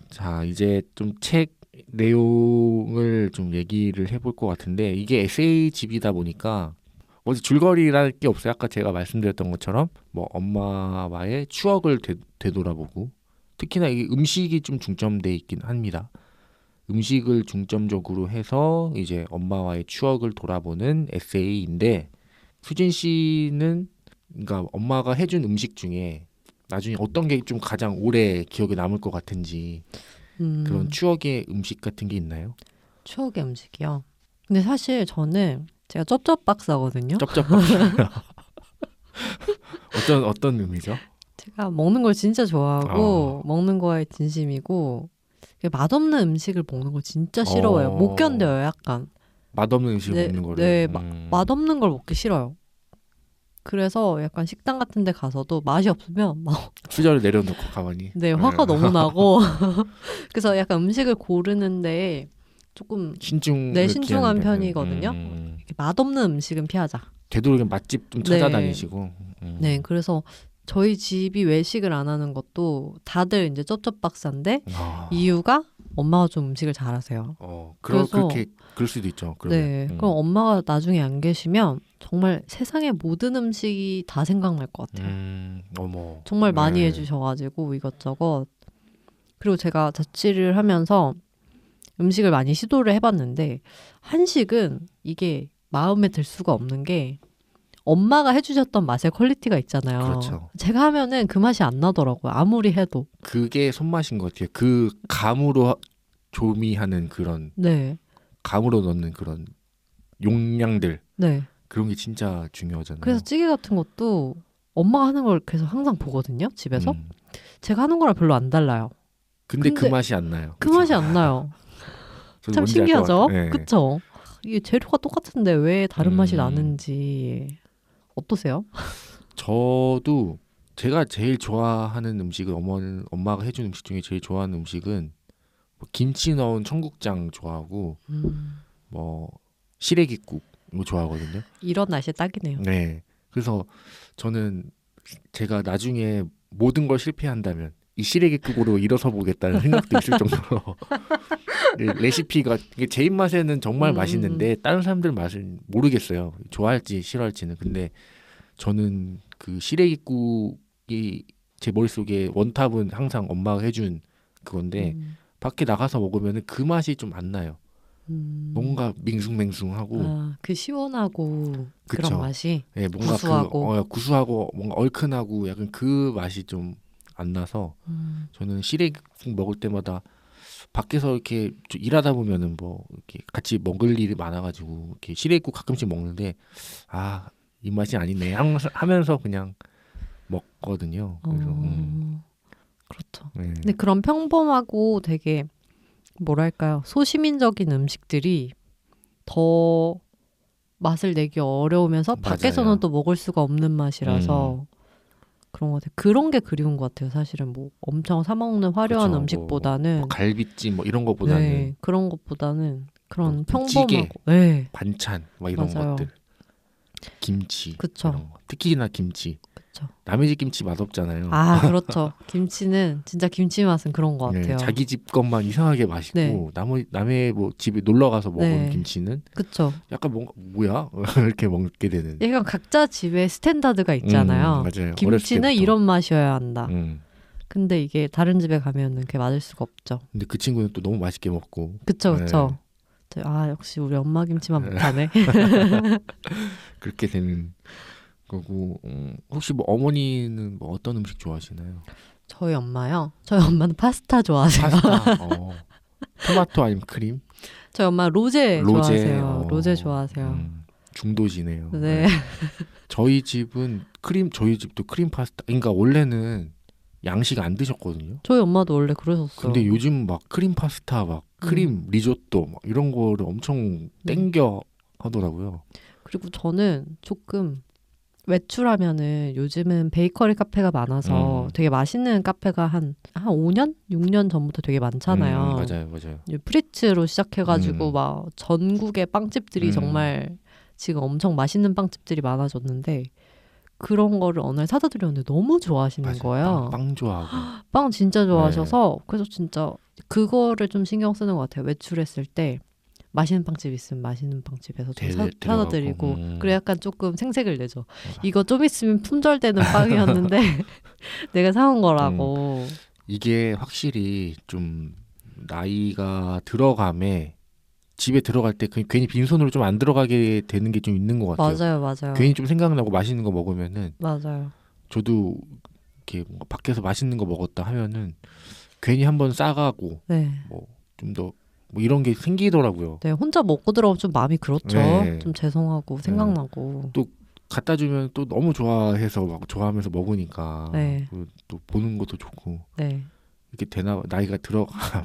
자, 이제 좀 책 내용을 좀 얘기를 해볼 것 같은데 이게 에세이집이다 보니까 어디 줄거리랄 게 없어요. 아까 제가 말씀드렸던 것처럼 뭐 엄마와의 추억을 되돌아보고 특히나 이 음식이 좀 중점돼 있긴 합니다. 음식을 중점적으로 해서 이제 엄마와의 추억을 돌아보는 에세이인데 수진 씨는 그러니까 엄마가 해준 음식 중에 나중에 어떤 게 좀 가장 오래 기억에 남을 것 같은지 그런 추억의 음식 같은 게 있나요? 추억의 음식이요. 근데 사실 저는 제가 쩝쩝박사거든요. 쩝쩝박사. 어떤 의미죠? 제가 먹는 걸 진짜 좋아하고 먹는 거에 진심이고 맛없는 음식을 먹는 거 진짜 싫어해요. 못 견뎌요, 약간. 맛없는 음식을 먹는 거를. 네, 맛없는 걸 먹기 싫어요. 그래서 약간 식당 같은 데 가서도 맛이 없으면 막 수저를 내려놓고 가만히. 네, 화가 너무 나고 그래서 약간 음식을 고르는데 조금 신중한 편이거든요. 이렇게 맛없는 음식은 피하자. 되도록이면 맛집 좀 찾아다니시고. 네, 그래서 저희 집이 외식을 안 하는 것도 다들 이제 쩝쩝박사인데 이유가 엄마가 좀 음식을 잘하세요. 그래서 그럴 수도 있죠. 그러면. 네, 그럼 엄마가 나중에 안 계시면 정말 세상의 모든 음식이 다 생각날 것 같아요. 어머. 정말 많이 해주셔가지고 이것저것. 그리고 제가 자취를 하면서 음식을 많이 시도를 해봤는데 한식은 이게 마음에 들 수가 없는 게 엄마가 해주셨던 맛의 퀄리티가 있잖아요. 그렇죠. 제가 하면은 그 맛이 안 나더라고요. 아무리 해도. 그게 손맛인 것 같아요. 그 감으로 조미하는 그런 네. 감으로 넣는 그런 용량들. 네. 그런 게 진짜 중요하잖아요. 그래서 찌개 같은 것도 엄마가 하는 걸 계속 항상 보거든요. 집에서. 제가 하는 거랑 별로 안 달라요. 근데 그 맛이 안 나요. 그 맛이 안 나요. 참 신기하죠? 네. 그쵸? 이게 재료가 똑같은데 왜 다른 맛이 나는지. 어떠세요? 저도 제가 제일 좋아하는 음식은 엄마가 해준 음식 중에 제일 좋아하는 음식은 뭐 김치 넣은 청국장 좋아하고 뭐 시래기국 이거 좋아하거든요. 이런 날씨에 딱이네요. 네. 그래서 저는 제가 나중에 모든 걸 실패한다면 이 시래기국으로 일어서 보겠다는 생각도 있을 정도로 레시피가 제 입맛에는 정말 맛있는데 다른 사람들 맛은 모르겠어요. 좋아할지 싫어할지는. 근데 저는 그 시래기국이 제 머릿속에 원탑은 항상 엄마가 해준 그건데 밖에 나가서 먹으면 그 맛이 좀 안 나요. 뭔가 맹숭맹숭하고 그 시원하고 그쵸? 그런 맛이 네, 뭔가 구수하고 구수하고 뭔가 얼큰하고 약간 그 맛이 좀 안 나서 저는 시래기국 먹을 때마다 밖에서 이렇게 일하다 보면은 뭐 이렇게 같이 먹을 일이 많아가지고 이렇게 시래기국 가끔씩 먹는데 이 맛이 아니네 하면서 그냥 먹거든요. 그래서 그렇죠. 네. 근데 그런 평범하고 되게 뭐랄까요, 소시민적인 음식들이 더 맛을 내기 어려우면서 밖에서는 또 먹을 수가 없는 맛이라서 그런 것 같아요. 그런 게 그리운 것 같아요. 사실은 뭐 엄청 사 먹는 화려한 그렇죠. 음식보다는 뭐 갈비찜 뭐 이런 것보다는 네, 그런 것보다는 그런 뭐 평범하고 찌개, 네. 반찬 막 이런 맞아요. 것들, 김치, 그쵸. 이런 거. 특히나 김치. 그쵸. 남의 집 김치 맛없잖아요. 그렇죠. 김치는 진짜 김치 맛은 그런 것 같아요. 네, 자기 집 것만 이상하게 맛있고 네. 남의 뭐 집에 놀러 가서 먹은 네. 김치는 그쵸. 약간 뭔가 뭐야 이렇게 먹게 되는. 약간 각자 집에 스탠다드가 있잖아요. 맞아요. 김치는 이런 맛이어야 한다. 음. 근데 이게 다른 집에 가면은 그게 맞을 수가 없죠. 근데 그 친구는 또 너무 맛있게 먹고. 그쵸, 그쵸. 역시 우리 엄마 김치만 못하네. 그렇게 되는 거고. 혹시 뭐 어머니는 뭐 어떤 음식 좋아하시나요? 저희 엄마요? 저희 엄마는 파스타 좋아하세요. 파스타. 토마토 아니면 크림? 저희 엄마 로제 좋아하세요. 로제 좋아하세요. 중도시네요. 네. 저희 집도 크림 파스타. 그러니까 원래는 양식 안 드셨거든요. 저희 엄마도 원래 그러셨어요. 근데 요즘 막 크림 파스타, 막 크림 리조또 막 이런 거를 엄청 땡겨 하더라고요. 그리고 저는 조금 외출하면은 요즘은 베이커리 카페가 많아서 되게 맛있는 카페가 한 5년? 6년 전부터 되게 많잖아요. 맞아요. 프리츠로 시작해가지고 막 전국의 빵집들이 정말 지금 엄청 맛있는 빵집들이 많아졌는데 그런 거를 어느 날 사다 드렸는데 너무 좋아하시는 맞아요. 거예요. 빵 좋아하고. 빵 진짜 좋아하셔서 그래서 진짜 그거를 좀 신경 쓰는 것 같아요. 외출했을 때 맛있는 빵집 있으면 맛있는 빵집에서 좀 사다 드리고 그래 약간 조금 생색을 내죠. 이거 좀 있으면 품절되는 빵이었는데 내가 사온 거라고. 이게 확실히 좀 나이가 들어감에 집에 들어갈 때 괜히 빈손으로 좀 안 들어가게 되는 게 좀 있는 것 같아요. 맞아요. 괜히 좀 생각나고 맛있는 거 먹으면은 맞아요. 저도 이렇게 뭔가 밖에서 맛있는 거 먹었다 하면은 괜히 한번 싸가고 뭐 좀 더 뭐 이런 게 생기더라고요. 네, 혼자 먹고 들어오면 좀 마음이 그렇죠. 네. 좀 죄송하고 생각나고. 또 갖다 주면 또 너무 좋아해서 막 좋아하면서 먹으니까 또 보는 것도 좋고. 네. 이렇게 되나 나이가 들어가나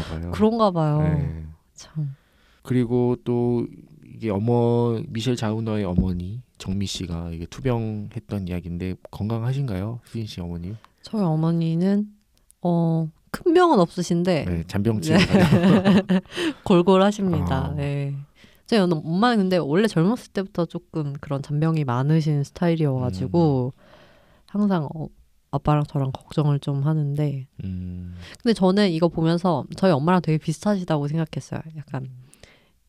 봐요. 그런가 봐요. 네. 참. 그리고 또 이게 미셸 자우너의 어머니 정미 씨가 이게 투병했던 이야기인데 건강하신가요, 수진 씨 어머님? 저희 어머니는 큰 병은 없으신데 네, 잔병치레. 골골하십니다. 아. 네. 저희 엄마는 근데 원래 젊었을 때부터 조금 그런 잔병이 많으신 스타일이어가지고 항상 아빠랑 저랑 걱정을 좀 하는데 근데 저는 이거 보면서 저희 엄마랑 되게 비슷하시다고 생각했어요. 약간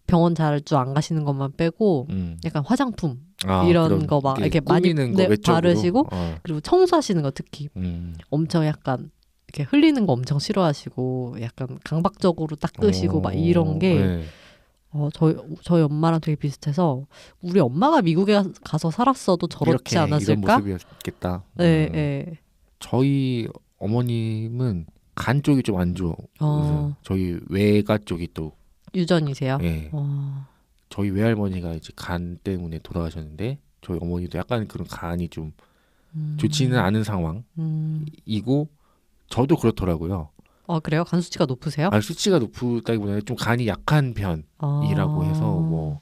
병원 잘 줄 안 가시는 것만 빼고 약간 화장품 이런 거 막 이렇게 많이 바르시고 그리고 청소하시는 거 특히 엄청 약간 이렇게 흘리는 거 엄청 싫어하시고 약간 강박적으로 닦으시고 막 이런 게 네. 저희 엄마랑 되게 비슷해서 우리 엄마가 미국에 가서 살았어도 저렇지 이런 않았을까? 모습이었겠다. 네, 네. 저희 어머님은 간 쪽이 좀 안 좋아. 저희 외가 쪽이 또 유전이세요? 예. 저희 외할머니가 이제 간 때문에 돌아가셨는데 저희 어머니도 약간 그런 간이 좀 좋지는 않은 상황이고 저도 그렇더라고요. 그래요? 간 수치가 높으세요? 수치가 높다기보다는 좀 간이 약한 편이라고 해서 뭐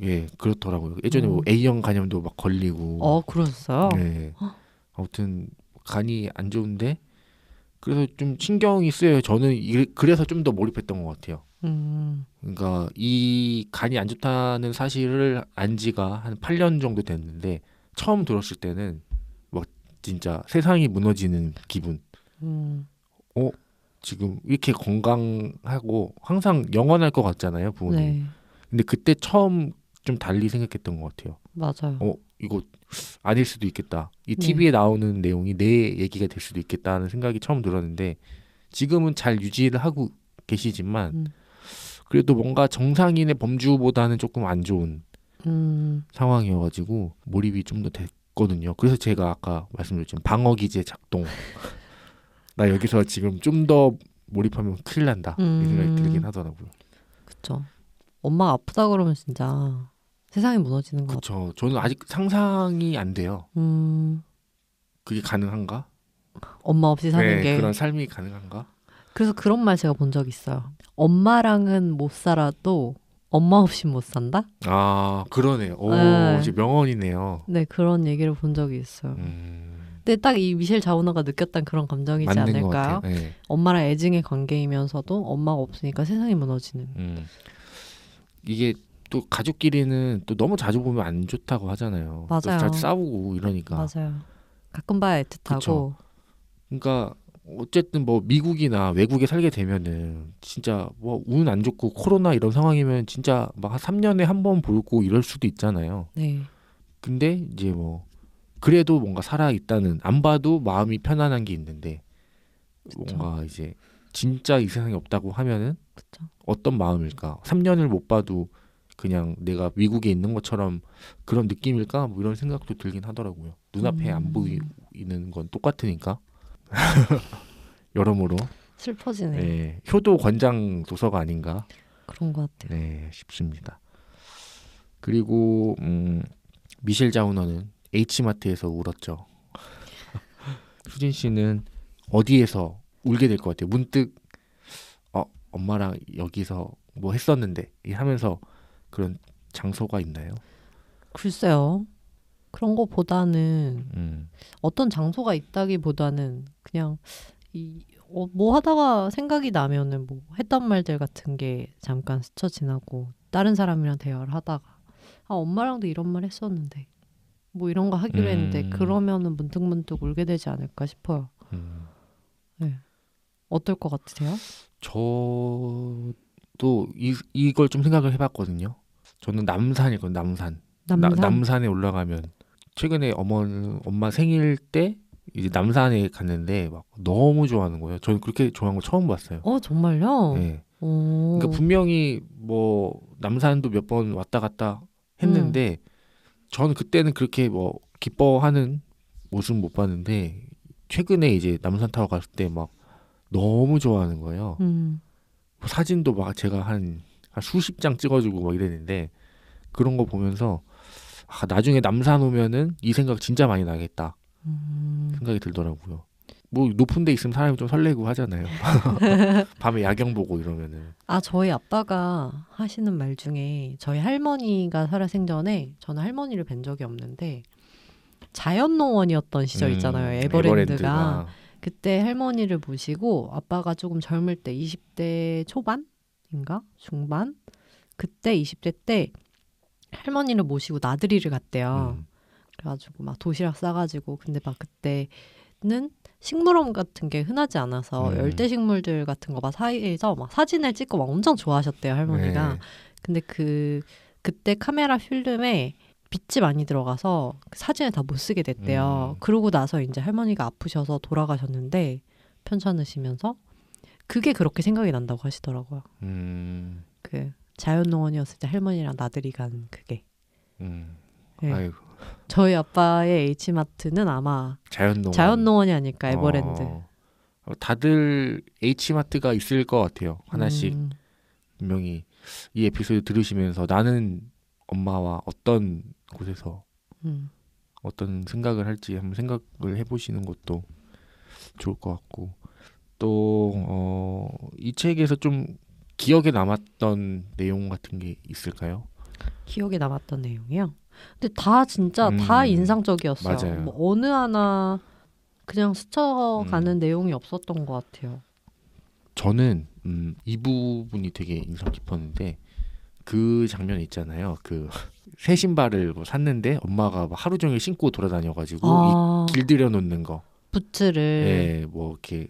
예 그렇더라고요. 예전에 뭐 A형 간염도 막 걸리고. 그러셨어요? 네. 아무튼 간이 안 좋은데 그래서 좀 신경이 쓰여요. 저는 그래서 좀 더 몰입했던 것 같아요. 그러니까 이 간이 안 좋다는 사실을 안 지가 한 8년 정도 됐는데 처음 들었을 때는 막 진짜 세상이 무너지는 기분. 지금 이렇게 건강하고 항상 영원할 것 같잖아요, 부모님. 네. 근데 그때 처음 좀 달리 생각했던 것 같아요. 맞아요. 이거 아닐 수도 있겠다. 이 TV에 나오는 내용이 내 얘기가 될 수도 있겠다는 생각이 처음 들었는데 지금은 잘 유지를 하고 계시지만 그래도 뭔가 정상인의 범주보다는 조금 안 좋은 상황이어가지고 몰입이 좀 더 됐거든요. 그래서 제가 아까 말씀드렸지만 방어 기제 작동. 나 여기서 지금 좀 더 몰입하면 큰일 난다. 이 생각이 들긴 하더라고요. 그쵸. 엄마가 아프다 그러면 진짜 세상이 무너지는 것 같아요. 그렇죠. 저는 아직 상상이 안 돼요. 그게 가능한가? 엄마 없이 사는 게. 그런 삶이 가능한가? 그래서 그런 말 제가 본 적 있어요. 엄마랑은 못 살아도 엄마 없이 못 산다? 그러네요. 이제 명언이네요. 네, 그런 얘기를 본 적이 있어요. 근데 딱 이 미셸 자우너가 느꼈던 그런 감정이지 맞는 않을까요? 것 같아요. 네. 엄마랑 애증의 관계이면서도 엄마가 없으니까 세상이 무너지는. 이게 또 가족끼리는 또 너무 자주 보면 안 좋다고 하잖아요. 맞아요. 잘 싸우고 이러니까. 맞아요. 가끔 봐야 애틋하고. 그쵸. 그러니까 어쨌든 뭐 미국이나 외국에 살게 되면은 진짜 뭐 운 안 좋고 코로나 이런 상황이면 진짜 막 한 3년에 한 번 보고 이럴 수도 있잖아요. 네. 근데 이제 뭐 그래도 뭔가 살아 있다는 안 봐도 마음이 편안한 게 있는데 그쵸. 뭔가 이제 진짜 이 세상에 없다고 하면은 그쵸. 어떤 마음일까? 3년을 못 봐도 그냥 내가 미국에 있는 것처럼 그런 느낌일까? 뭐 이런 생각도 들긴 하더라고요. 눈앞에 안 보이는 건 똑같으니까. 여러모로 슬퍼지네. 네, 효도 권장 도서가 아닌가 그런 것 같아요. 싶습니다. 그리고 미셸 자우너는 H마트에서 울었죠. 수진 씨는 어디에서 울게 될 것 같아요? 문득 엄마랑 여기서 뭐 했었는데 하면서 그런 장소가 있나요? 글쎄요. 그런 거보다는 어떤 장소가 있다기보다는 그냥 뭐 하다가 생각이 나면은 뭐 했던 말들 같은 게 잠깐 스쳐 지나고 다른 사람이랑 대화를 하다가 엄마랑도 이런 말 했었는데 뭐 이런 거 하기로 했는데 그러면은 문득문득 울게 되지 않을까 싶어요. 네. 어떨 것 같으세요? 저도 이걸 좀 생각을 해봤거든요. 저는 남산이거든요. 남산에 올라가면 최근에 엄마 생일 때 이제 남산에 갔는데 막 너무 좋아하는 거예요. 저는 그렇게 좋아하는 거 처음 봤어요. 정말요? 네. 그러니까 분명히 뭐 남산도 몇 번 왔다 갔다 했는데 저는 그때는 그렇게 뭐 기뻐하는 모습 못 봤는데 최근에 이제 남산 타워 갔을 때 막 너무 좋아하는 거예요. 사진도 막 제가 한 수십 장 찍어주고 막 이랬는데 그런 거 보면서 나중에 남산 오면은 이 생각 진짜 많이 나겠다 생각이 들더라고요. 뭐 높은 데 있으면 사람이 좀 설레고 하잖아요. 밤에 야경 보고 이러면은. 아, 저희 아빠가 하시는 말 중에 저희 할머니가 살아생전에 저는 할머니를 뵌 적이 없는데 자연농원이었던 시절 있잖아요. 에버랜드가. 그때 할머니를 모시고 아빠가 조금 젊을 때 20대 초반인가? 중반? 그때 20대 때 할머니를 모시고 나들이를 갔대요. 그래가지고 막 도시락 싸가지고 근데 막 그때는 식물원 같은 게 흔하지 않아서 열대 식물들 같은 거 막 사이에서 막 사진을 찍고 막 엄청 좋아하셨대요 할머니가. 네. 근데 그때 카메라 필름에 빛이 많이 들어가서 사진을 다 못 쓰게 됐대요. 그러고 나서 이제 할머니가 아프셔서 돌아가셨는데 편찮으시면서 그게 그렇게 생각이 난다고 하시더라고요. 그 자연농원이었을 때 할머니랑 나들이 간 그게. 네. 아이고. 저희 아빠의 H마트는 아마 자연농원이 아닐까 에버랜드. 다들 H마트가 있을 것 같아요. 하나씩 분명히 이 에피소드 들으시면서 나는 엄마와 어떤 곳에서 어떤 생각을 할지 한번 생각을 해보시는 것도 좋을 것 같고 또 이 책에서 좀 기억에 남았던 내용 같은 게 있을까요? 기억에 남았던 내용이요? 근데 다 진짜 다 인상적이었어요. 맞아요. 뭐 어느 하나 그냥 스쳐가는 내용이 없었던 것 같아요. 저는 이 부분이 되게 인상 깊었는데 그 장면 있잖아요. 그 새 신발을 뭐 샀는데 엄마가 막 하루 종일 신고 돌아다녀가지고 길들여 놓는 거. 부츠를. 예, 뭐 이렇게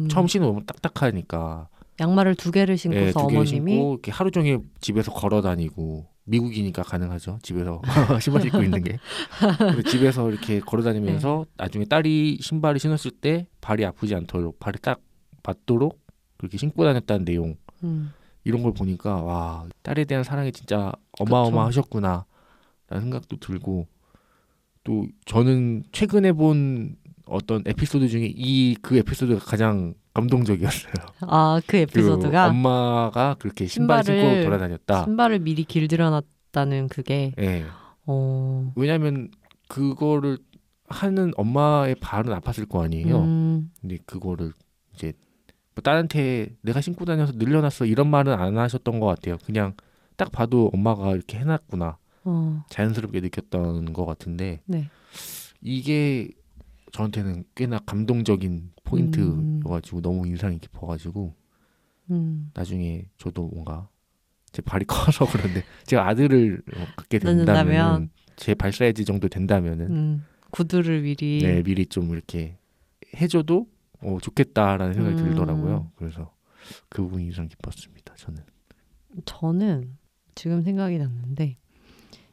처음 신으면 딱딱하니까 양말을 2개를 신고서 예, 2개 어머님이 신고 이렇게 하루 종일 집에서 걸어다니고 미국이니까 가능하죠. 집에서 신발 신고 있는 게. 집에서 이렇게 걸어다니면서 나중에 딸이 신발을 신었을 때 발이 아프지 않도록 발이 딱 맞도록 그렇게 신고 다녔다는 내용. 이런 걸 보니까 와 딸에 대한 사랑이 진짜 어마어마하셨구나 라는 생각도 들고 또 저는 최근에 본 어떤 에피소드 중에 그 에피소드가 가장 감동적이었어요. 아, 그 에피소드가 그 엄마가 그렇게 신발 신고 돌아다녔다. 신발을 미리 길들여놨다는 그게. 네. 왜냐하면 그거를 하는 엄마의 발은 아팠을 거 아니에요. 근데 그거를 이제 뭐 딸한테 내가 신고 다녀서 늘려놨어 이런 말은 안 하셨던 것 같아요. 그냥 딱 봐도 엄마가 이렇게 해놨구나. 자연스럽게 느꼈던 것 같은데 네. 이게 저한테는 꽤나 감동적인 포인트여가지고 너무 인상이 깊어가지고 나중에 저도 뭔가 제 발이 커서 그런데 제가 아들을 갖게 된다면 제 발 사이즈 정도 된다면은 구두를 미리 네, 미리 좀 이렇게 해줘도 좋겠다라는 생각이 들더라고요. 그래서 그 부분이 인상 깊었습니다. 저는 지금 생각이 났는데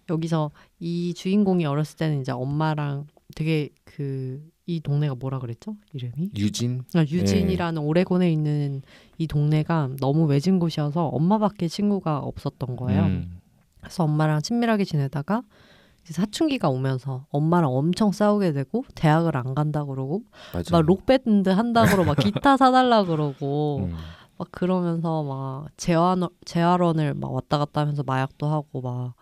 여기서 이 주인공이 어렸을 때는 이제 엄마랑 되게 이 동네가 뭐라 그랬죠? 이름이? 유진이라는 오레곤에 있는 이 동네가 너무 외진 곳이어서 엄마밖에 친구가 없었던 거예요. 그래서 엄마랑 친밀하게 지내다가 이제 사춘기가 오면서 엄마랑 엄청 싸우게 되고 대학을 안 간다 그러고 맞아요. 막 록밴드 한다 그러고 막 기타 사달라 그러고 막 그러면서 막 재활원을 막 왔다 갔다 하면서 마약도 하고 막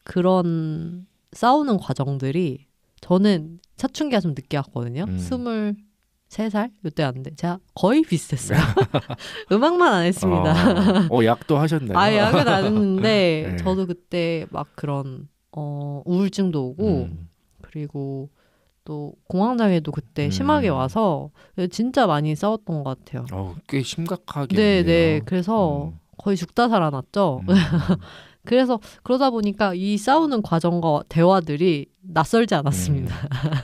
그런 싸우는 과정들이 저는 사춘기가 좀 늦게 왔거든요. 23살? 이때 안 돼. 제가 거의 비슷했어요. 음악만 안 했습니다. 약도 하셨나요? 아, 약은 안 했는데 네. 저도 그때 막 그런 우울증도 오고 그리고 또 공황장애도 그때 심하게 와서 진짜 많이 싸웠던 것 같아요. 꽤 심각하게. 네. 그래서 거의 죽다 살아났죠. 그래서 그러다 보니까 이 싸우는 과정과 대화들이 낯설지 않았습니다.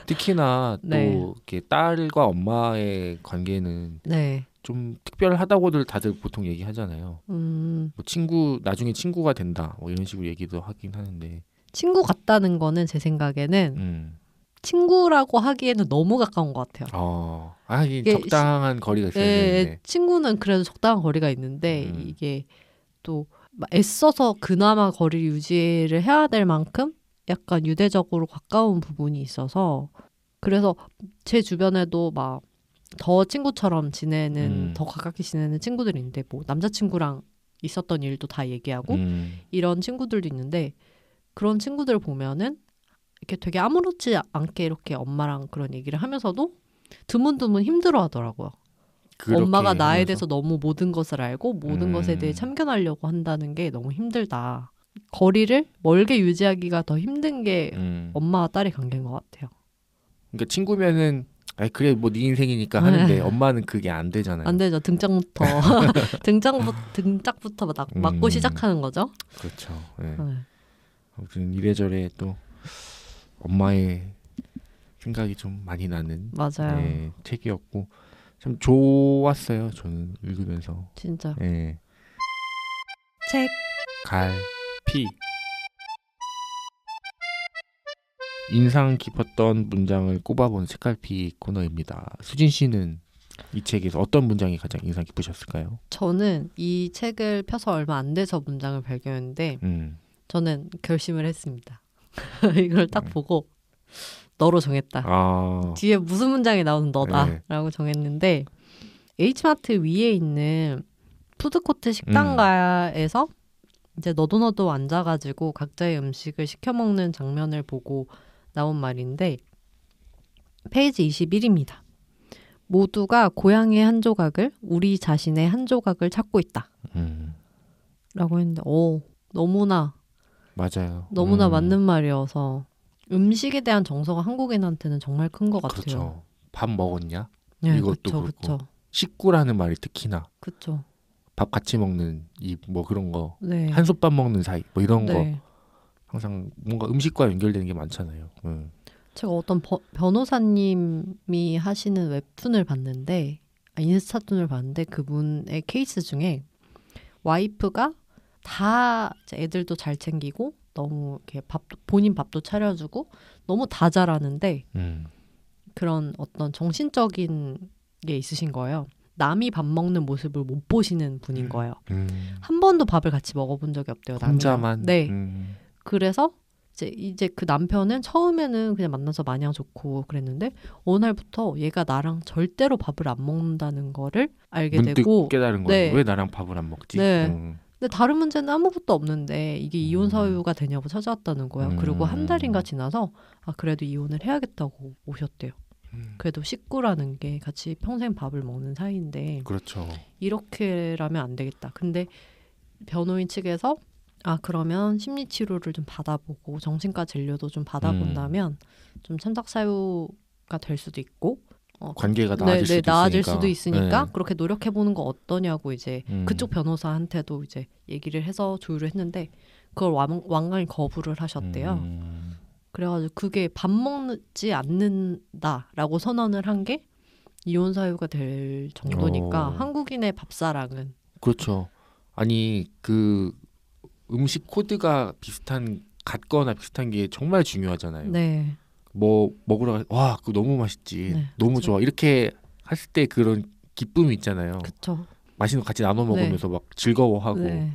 특히나 네. 또 이렇게 딸과 엄마의 관계는 네. 좀 특별하다고들 다들 보통 얘기하잖아요. 뭐 나중에 친구가 된다 뭐 이런 식으로 얘기도 하긴 하는데 친구 같다는 거는 제 생각에는 친구라고 하기에는 너무 가까운 것 같아요. 이게 적당한 거리가 있어야 네, 되는데 친구는 그래도 적당한 거리가 있는데 이게 또 애써서 그나마 거리를 유지를 해야 될 만큼 약간 유대적으로 가까운 부분이 있어서 그래서 제 주변에도 막 더 친구처럼 지내는 더 가깝게 지내는 친구들이 있는데 뭐 남자친구랑 있었던 일도 다 얘기하고 이런 친구들도 있는데 그런 친구들 보면은 이렇게 되게 아무렇지 않게 이렇게 엄마랑 그런 얘기를 하면서도 드문드문 힘들어하더라고요. 그렇게 엄마가 나에 하면서? 대해서 너무 모든 것을 알고 모든 것에 대해 음. 참견하려고 한다는 게 너무 힘들다. 거리를 멀게 유지하기가 더 힘든 게 엄마와 딸의 관계인 것 같아요. 그러니까 친구면은 아이 그래 뭐 네 인생이니까 하는데 엄마는 그게 안 되잖아요. 안 되죠. 등짝부터 등짝부터 맞고 시작하는 거죠. 그렇죠. 네. 네. 아무튼 이래저래 또 엄마의 생각이 좀 많이 나는 맞아요. 네, 책이었고 참 좋았어요. 저는 읽으면서. 진짜. 네. 책. 갈피. 인상 깊었던 문장을 꼽아본 책갈피 코너입니다. 수진 씨는 이 책에서 어떤 문장이 가장 인상 깊으셨을까요? 저는 이 책을 펴서 얼마 안 돼서 문장을 발견했는데 저는 결심을 했습니다. 이걸 딱 보고 너로 정했다. 뒤에 무슨 문장이 나오는 너다 네. 라고 정했는데 H마트 위에 있는 푸드코트 식당가에서 이제 너도 앉아가지고 각자의 음식을 시켜 먹는 장면을 보고 나온 말인데 페이지 21입니다. 모두가 고향의 한 조각을 우리 자신의 한 조각을 찾고 있다. 라고 했는데 너무나 맞아요. 너무나 맞는 말이어서 음식에 대한 정서가 한국인한테는 정말 큰 것 같아요. 그렇죠. 밥 먹었냐? 네, 이것도 그쵸, 그렇고 그쵸. 식구라는 말이 특히나 그쵸. 밥 같이 먹는 이 뭐 그런 거 네. 한솥밥 먹는 사이 뭐 이런 거 네. 항상 뭔가 음식과 연결되는 게 많잖아요. 제가 어떤 변호사님이 하시는 웹툰을 봤는데 인스타툰을 봤는데 그분의 케이스 중에 와이프가 다 이제 애들도 잘 챙기고 너무 이렇게 본인 밥도 차려주고 너무 다 잘하는데 그런 어떤 정신적인 게 있으신 거예요. 남이 밥 먹는 모습을 못 보시는 분인 거예요. 한 번도 밥을 같이 먹어본 적이 없대요. 남이랑. 혼자만. 네. 그래서 이제 그 남편은 처음에는 그냥 만나서 마냥 좋고 그랬는데 어느 날부터 얘가 나랑 절대로 밥을 안 먹는다는 거를 알게 문득 되고 깨달은 거예요. 네. 왜 나랑 밥을 안 먹지? 네. 근데 다른 문제는 아무것도 없는데 이게 이혼 사유가 되냐고 찾아왔다는 거예요. 그리고 한 달인가 지나서 그래도 이혼을 해야겠다고 오셨대요. 그래도 식구라는 게 같이 평생 밥을 먹는 사이인데 그렇죠. 이렇게라면 안 되겠다. 근데 변호인 측에서 그러면 심리치료를 좀 받아보고 정신과 진료도 좀 받아본다면 좀 참작 사유가 될 수도 있고 관계가 나아질 나아질 수도 수도 있으니까 네. 그렇게 노력해보는 거 어떠냐고 이제 그쪽 변호사한테도 이제 얘기를 해서 조율을 했는데 그걸 완강히 거부를 하셨대요. 그래가지고 그게 밥 먹지 않는다라고 선언을 한 게 이혼 사유가 될 정도니까 한국인의 밥사랑은 그렇죠. 아니 그 음식 코드가 같거나 비슷한 게 정말 중요하잖아요. 네. 뭐 먹으러 와 그거 너무 맛있지. 네, 너무 그쵸. 좋아. 이렇게 했을 때 그런 기쁨이 있잖아요. 그쵸. 맛있는 거 같이 나눠 먹으면서 막 즐거워하고 네.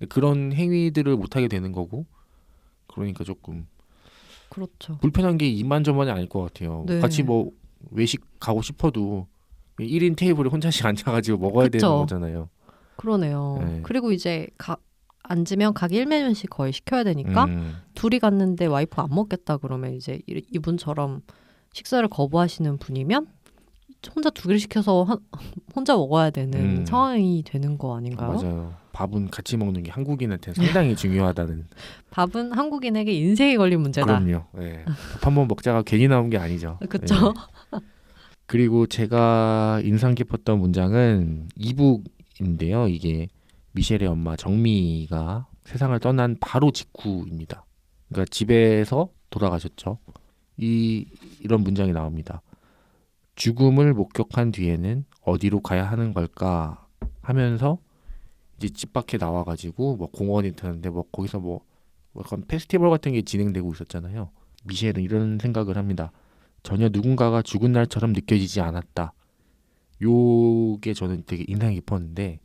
그런 행위들을 못 하게 되는 거고 그러니까 조금 그렇죠. 불편한 게 이만저만이 아닐 것 같아요. 네. 같이 뭐 외식 가고 싶어도 1인 테이블에 혼자씩 앉아가지고 먹어야 그쵸. 되는 거잖아요. 그러네요. 네. 그리고 이제 앉으면 각 1메뉴씩 거의 시켜야 되니까 둘이 갔는데 와이프 안 먹겠다 그러면 이제 이분처럼 식사를 거부하시는 분이면 혼자 2개를 시켜서 혼자 먹어야 되는 상황이 되는 거 아닌가요? 맞아요. 밥은 같이 먹는 게 한국인한테 상당히 중요하다는. 밥은 한국인에게 인생이 걸린 문제다. 그럼요. 네. 밥 한 번 먹자가 괜히 나온 게 아니죠. 그렇죠. 네. 그리고 제가 인상 깊었던 문장은 이북인데요. 이게 미셸의 엄마 정미가 세상을 떠난 바로 직후입니다. 그러니까 집에서 돌아가셨죠. 이런 문장이 나옵니다. 죽음을 목격한 뒤에는 어디로 가야 하는 걸까 하면서 이제 집 밖에 나와가지고 뭐 공원이 되는데 뭐 거기서 뭐 약간 페스티벌 같은 게 진행되고 있었잖아요. 미셸은 이런 생각을 합니다. 전혀 누군가가 죽은 날처럼 느껴지지 않았다. 요게 저는 되게 인상 깊었는데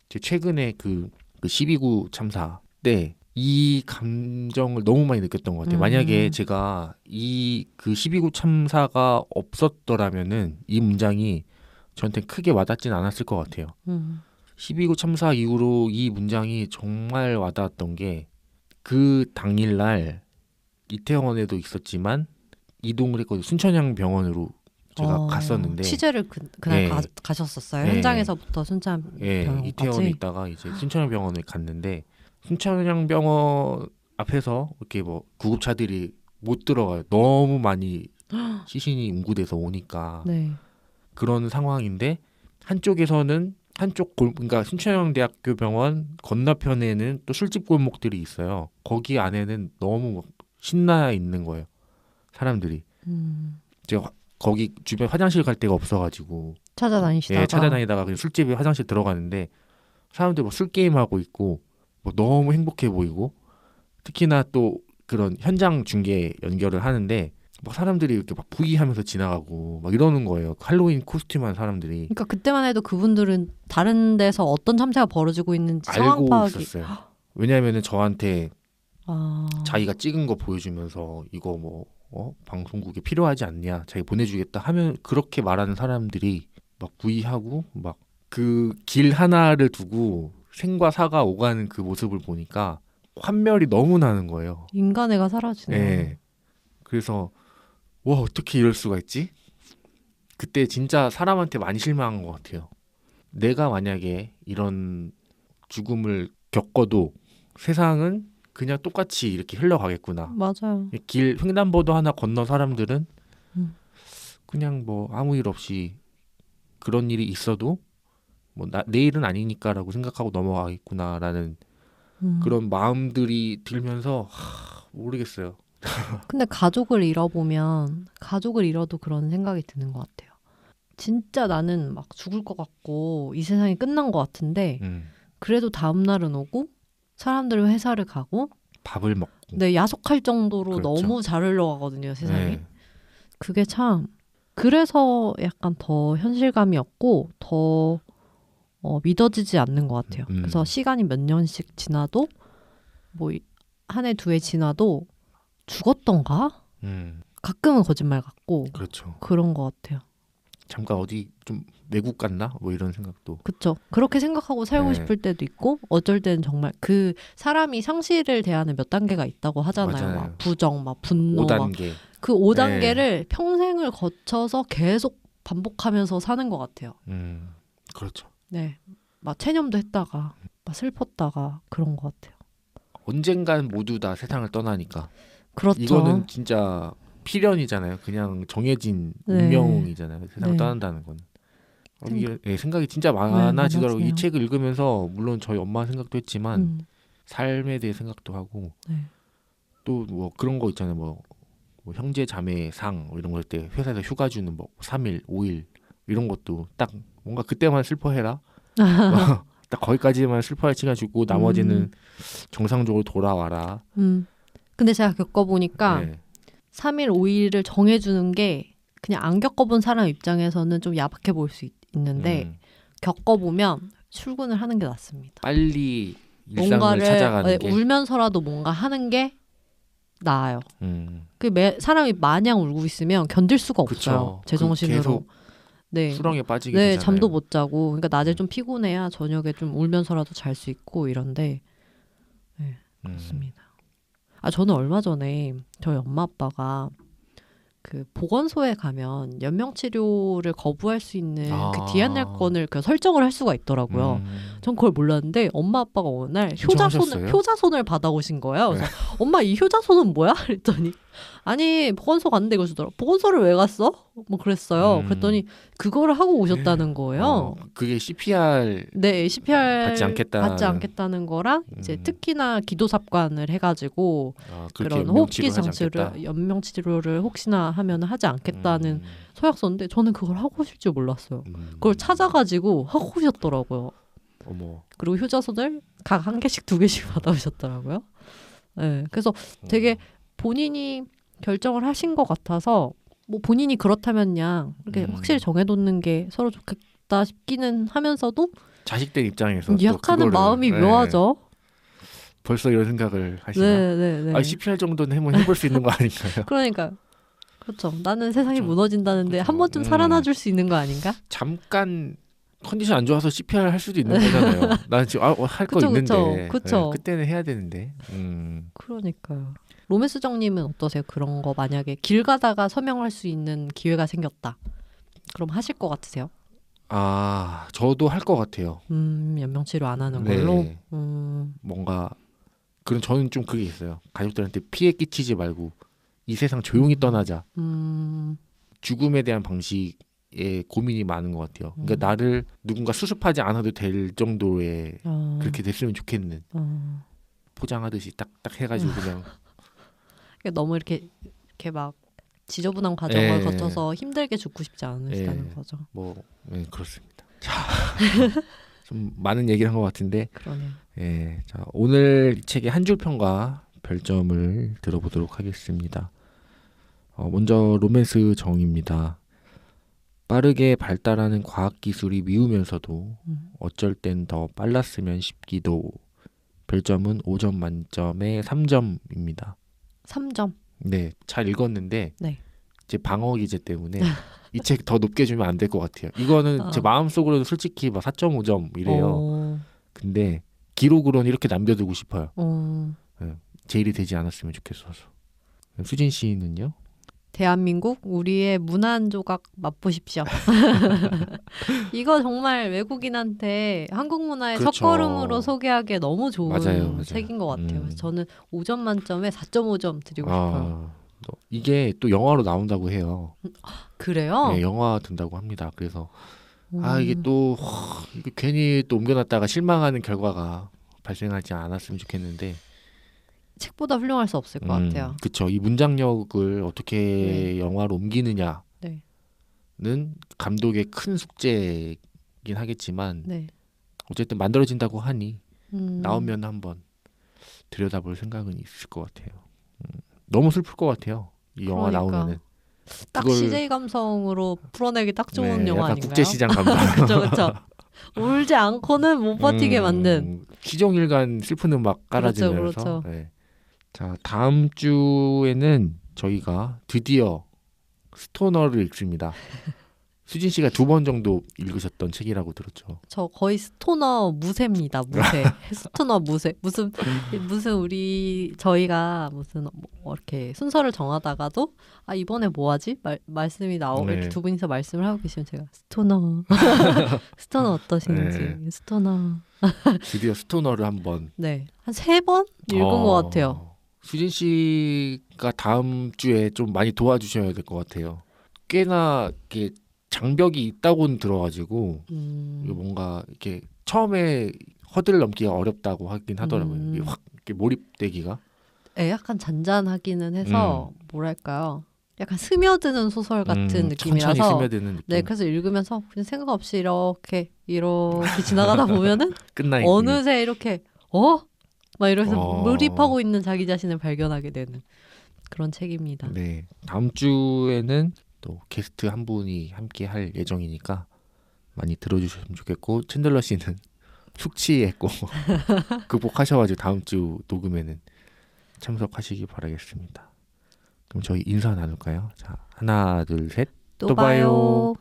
최근에 그 12구 참사 때 이 감정을 너무 많이 느꼈던 것 같아요. 만약에 제가 그 12구 참사가 없었더라면은 이 문장이 저한테 크게 와닿진 않았을 것 같아요. 12구 참사 이후로 이 문장이 정말 와닿았던 게 그 당일날 이태원에도 있었지만 이동을 했거든요. 순천향 병원으로 제가 갔었는데 취재를 그날 예. 가셨었어요. 예. 현장에서부터 순천병원까지. 이태원에 있다가 이제 순천향병원에 갔는데 순천향병원 앞에서 이렇게 뭐 구급차들이 못 들어가요. 너무 많이 시신이 운구돼서 오니까 네. 그런 상황인데 한쪽에서는 그러니까 순천향대학교 병원 건너편에는 또 술집 골목들이 있어요. 거기 안에는 너무 신나 있는 거예요. 사람들이. 제가 거기 주변 화장실 갈 데가 없어가지고 찾아다니시다가. 찾아다니다가 그냥 술집에 화장실 들어가는데 사람들 뭐 술 게임 하고 있고 뭐 너무 행복해 보이고 특히나 또 그런 현장 중계 연결을 하는데 막 사람들이 이렇게 막 부의하면서 지나가고 막 이러는 거예요. 할로윈 코스튬한 사람들이. 그러니까 그때만 해도 그분들은 다른 데서 어떤 참사가 벌어지고 있는지 알고 상황 파악이. 있었어요. 왜냐하면은 저한테 아, 자기가 찍은 거 보여주면서 이거 뭐 방송국에 필요하지 않냐, 자기 보내주겠다 하면 그렇게 말하는 사람들이 막 부의하고 막 그 길 하나를 두고 생과 사가 오가는 그 모습을 보니까 환멸이 너무 나는 거예요. 인간애가 사라지네요. 네. 그래서 와 어떻게 이럴 수가 있지? 그때 진짜 사람한테 많이 실망한 것 같아요. 내가 만약에 이런 죽음을 겪어도 세상은 그냥 똑같이 이렇게 흘러가겠구나. 맞아요. 길 횡단보도 하나 건너 사람들은 그냥 뭐 아무 일 없이 그런 일이 있어도 뭐 내일은 아니니까라고 생각하고 넘어가겠구나라는 그런 마음들이 들면서 모르겠어요. 근데 가족을 잃어보면 가족을 잃어도 그런 생각이 드는 것 같아요. 진짜 나는 막 죽을 것 같고 이 세상이 끝난 것 같은데 그래도 다음 날은 오고 사람들은 회사를 가고 밥을 먹고 네, 야속할 정도로 그렇죠. 너무 잘 흘러가거든요, 세상이. 네. 그게 참 그래서 약간 더 현실감이 없고 더 믿어지지 않는 것 같아요. 그래서 시간이 몇 년씩 지나도 뭐 한 해 두 해 지나도 죽었던가? 가끔은 거짓말 같고 그렇죠. 그런 것 같아요. 잠깐 어디 좀 외국 갔나? 뭐 이런 생각도. 그렇죠. 그렇게 생각하고 살고 네. 싶을 때도 있고 어쩔 때는 정말 그 사람이 상실을 대하는 몇 단계가 있다고 하잖아요. 맞아요. 막 부정, 막 분노, 막 5단계. 그 5단계를 평생을 거쳐서 계속 반복하면서 사는 것 같아요. 그렇죠. 네, 막 체념도 했다가 막 슬펐다가 그런 것 같아요. 언젠간 모두 다 세상을 떠나니까. 그렇죠. 이거는 진짜 필연이잖아요. 그냥 정해진 네. 운명이잖아요. 세상을 네. 떠난다는 건. 이게 생각이 진짜 많아지더라고요. 많았어요. 이 책을 읽으면서 물론 저희 엄마 생각도 했지만 삶에 대해 생각도 하고 네. 또 뭐 그런 거 있잖아요. 뭐 형제 자매 상 이런 거 할 때 회사에서 휴가 주는 뭐 3일, 5일 이런 것도 딱 뭔가 그때만 슬퍼해라. 딱 거기까지만 슬퍼할 시간 주고 나머지는 정상적으로 돌아와라. 근데 제가 겪어보니까 네. 3일, 5일을 정해주는 게 그냥 안 겪어본 사람 입장에서는 좀 야박해 보일 수 있는데 겪어보면 출근을 하는 게 낫습니다. 빨리 일상을 뭔가를 찾아가는 게 울면서라도 뭔가 하는 게 나아요. 그 사람이 마냥 울고 있으면 견딜 수가 없어요. 그쵸. 제정신으로. 계속 네. 수렁에 빠지게 네, 되잖아요. 잠도 못 자고. 그러니까 낮에 좀 피곤해야 저녁에 좀 울면서라도 잘 수 있고 이런데. 네, 그렇습니다. 저는 얼마 전에 저희 엄마 아빠가 그 보건소에 가면 연명 치료를 거부할 수 있는 그 DNR권을 그 설정을 할 수가 있더라고요. 전 그걸 몰랐는데 엄마 아빠가 어느 날 신청하셨어요? 효자손을 받아오신 거예요. 그래서 네. 엄마 이 효자손은 뭐야? 그랬더니 아니 보건소 갔는데 이거 주더라. 보건소를 왜 갔어? 뭐 그랬어요. 그랬더니 그거를 하고 오셨다는 거예요. 그게 CPR 네, CPR 받지 않겠다는 거랑 이제 특히나 기도삽관을 해가지고 그런 호흡기 장치를 연명 치료를 혹시나 하면 하지 않겠다는 서약서인데 저는 그걸 하고 오실 줄 몰랐어요. 그걸 찾아가지고 하고 오셨더라고요. 어머. 그리고 효자손을 각 한 개씩 두 개씩 받아오셨더라고요. 네, 그래서 되게 본인이 결정을 하신 것 같아서 뭐 본인이 그렇다면 그냥 이렇게 확실히 정해놓는 게 서로 좋겠다 싶기는 하면서도 자식들 입장에서 약하는 마음이 묘하죠. 벌써 이런 생각을 하시나? 네. CPR 정도는 해볼 수 있는 거 아닌가요? 그러니까 그렇죠. 나는 세상이 그렇죠. 무너진다는데 한 번쯤 살아나줄 수 있는 거 아닌가? 잠깐 컨디션 안 좋아서 CPR 할 수도 있는 거잖아요. 나는 지금 할 거 있는데 그쵸. 그때는 해야 되는데. 그러니까요. 로맨스정님은 어떠세요? 그런 거 만약에 길 가다가 서명할 수 있는 기회가 생겼다. 그럼 하실 것 같으세요? 아, 저도 할 것 같아요. 연명치료 안 하는 네. 걸로. 뭔가 그런 저는 좀 그게 있어요. 가족들한테 피해 끼치지 말고 이 세상 조용히 떠나자. 죽음에 대한 방식에 고민이 많은 것 같아요. 그러니까 나를 누군가 수습하지 않아도 될 정도의 그렇게 됐으면 좋겠는. 포장하듯이 딱딱 해가지고 그냥 그러니까 너무 이렇게 막 지저분한 과정을 예. 거쳐서 힘들게 죽고 싶지 않으시다는 예. 거죠. 뭐 그렇습니다. 자, 좀 많은 얘기를 한 것 같은데, 그러네요. 예, 자 오늘 이 책의 한 줄 평과 별점을 들어보도록 하겠습니다. 먼저 로맨스 정입니다. 빠르게 발달하는 과학 기술이 미우면서도 어쩔 땐 더 빨랐으면 싶기도. 별점은 5점 만점에 3점입니다. 3점. 네, 잘 읽었는데 네. 제 방어 기제 때문에 이 책 더 높게 주면 안 될 것 같아요. 이거는 제 마음속으로는 솔직히 막 4.5점 이래요. 근데 기록으로는 이렇게 남겨두고 싶어요. 제일이 되지 않았으면 좋겠어서. 수진 씨는요? 대한민국 우리의 문화 한 조각 맛보십시오. 이거 정말 외국인한테 한국 문화의 그렇죠. 첫걸음으로 소개하기에 너무 좋은 맞아요. 책인 것 같아요. 그래서 저는 5점 만점에 4.5점 드리고 싶어요. 이게 또 영화로 나온다고 해요. 그래요? 네, 영화 된다고 합니다. 그래서 이게 또 이게 괜히 또 옮겨놨다가 실망하는 결과가 발생하지 않았으면 좋겠는데. 책보다 훌륭할 수 없을 것 같아요. 그렇죠. 이 문장력을 어떻게 영화로 옮기느냐는 감독의 큰 숙제이긴 하겠지만 어쨌든 만들어진다고 하니 나오면 한번 들여다볼 생각은 있을 것 같아요. 너무 슬플 것 같아요. 이 영화 나오면은. 딱 그걸, CJ 감성으로 풀어내기 딱 좋은 영화 약간 아닌가요? 국제시장 감성. 그렇죠. 울지 않고는 못 버티게 만든. 시종일관 슬픈 음악 깔아주면서. 그렇죠. 네. 자, 다음 주에는 저희가 드디어 스토너를 읽습니다. 수진 씨가 2번 정도 읽으셨던 책이라고 들었죠. 저 거의 스토너 무새입니다. 무새. 스토너 무새. 무슨 저희가 무슨 뭐 이렇게 순서를 정하다가도 이번에 뭐 하지? 말씀이 이렇게 두 분이서 말씀을 하고 계시면 제가 스토너 스토너 어떠신지 스토너 드디어 스토너를 한번 한 3번 읽은 것 같아요. 수진 씨가 다음 주에 좀 많이 도와주셔야 될 것 같아요. 꽤나 이렇게 장벽이 있다고는 들어가지고 이게 뭔가 이렇게 처음에 허들 넘기가 어렵다고 하긴 하더라고요. 이게 확 이렇게 몰입되기가. 약간 잔잔하기는 해서 뭐랄까요? 약간 스며드는 소설 같은 느낌이라서. 천천히 스며드는 느낌. 네, 그래서 읽으면서 그냥 생각 없이 이렇게 지나가다 보면은 끝나 어느새 이렇게 막 이러면서 몰입하고 있는 자기 자신을 발견하게 되는 그런 책입니다. 네, 다음 주에는 또 게스트 한 분이 함께 할 예정이니까 많이 들어주셨으면 좋겠고, 챈들러 씨는 숙취했고 극복하셔가지고 다음 주 녹음에는 참석하시기 바라겠습니다. 그럼 저희 인사 나눌까요? 자, 하나, 둘, 셋. 또 봐요.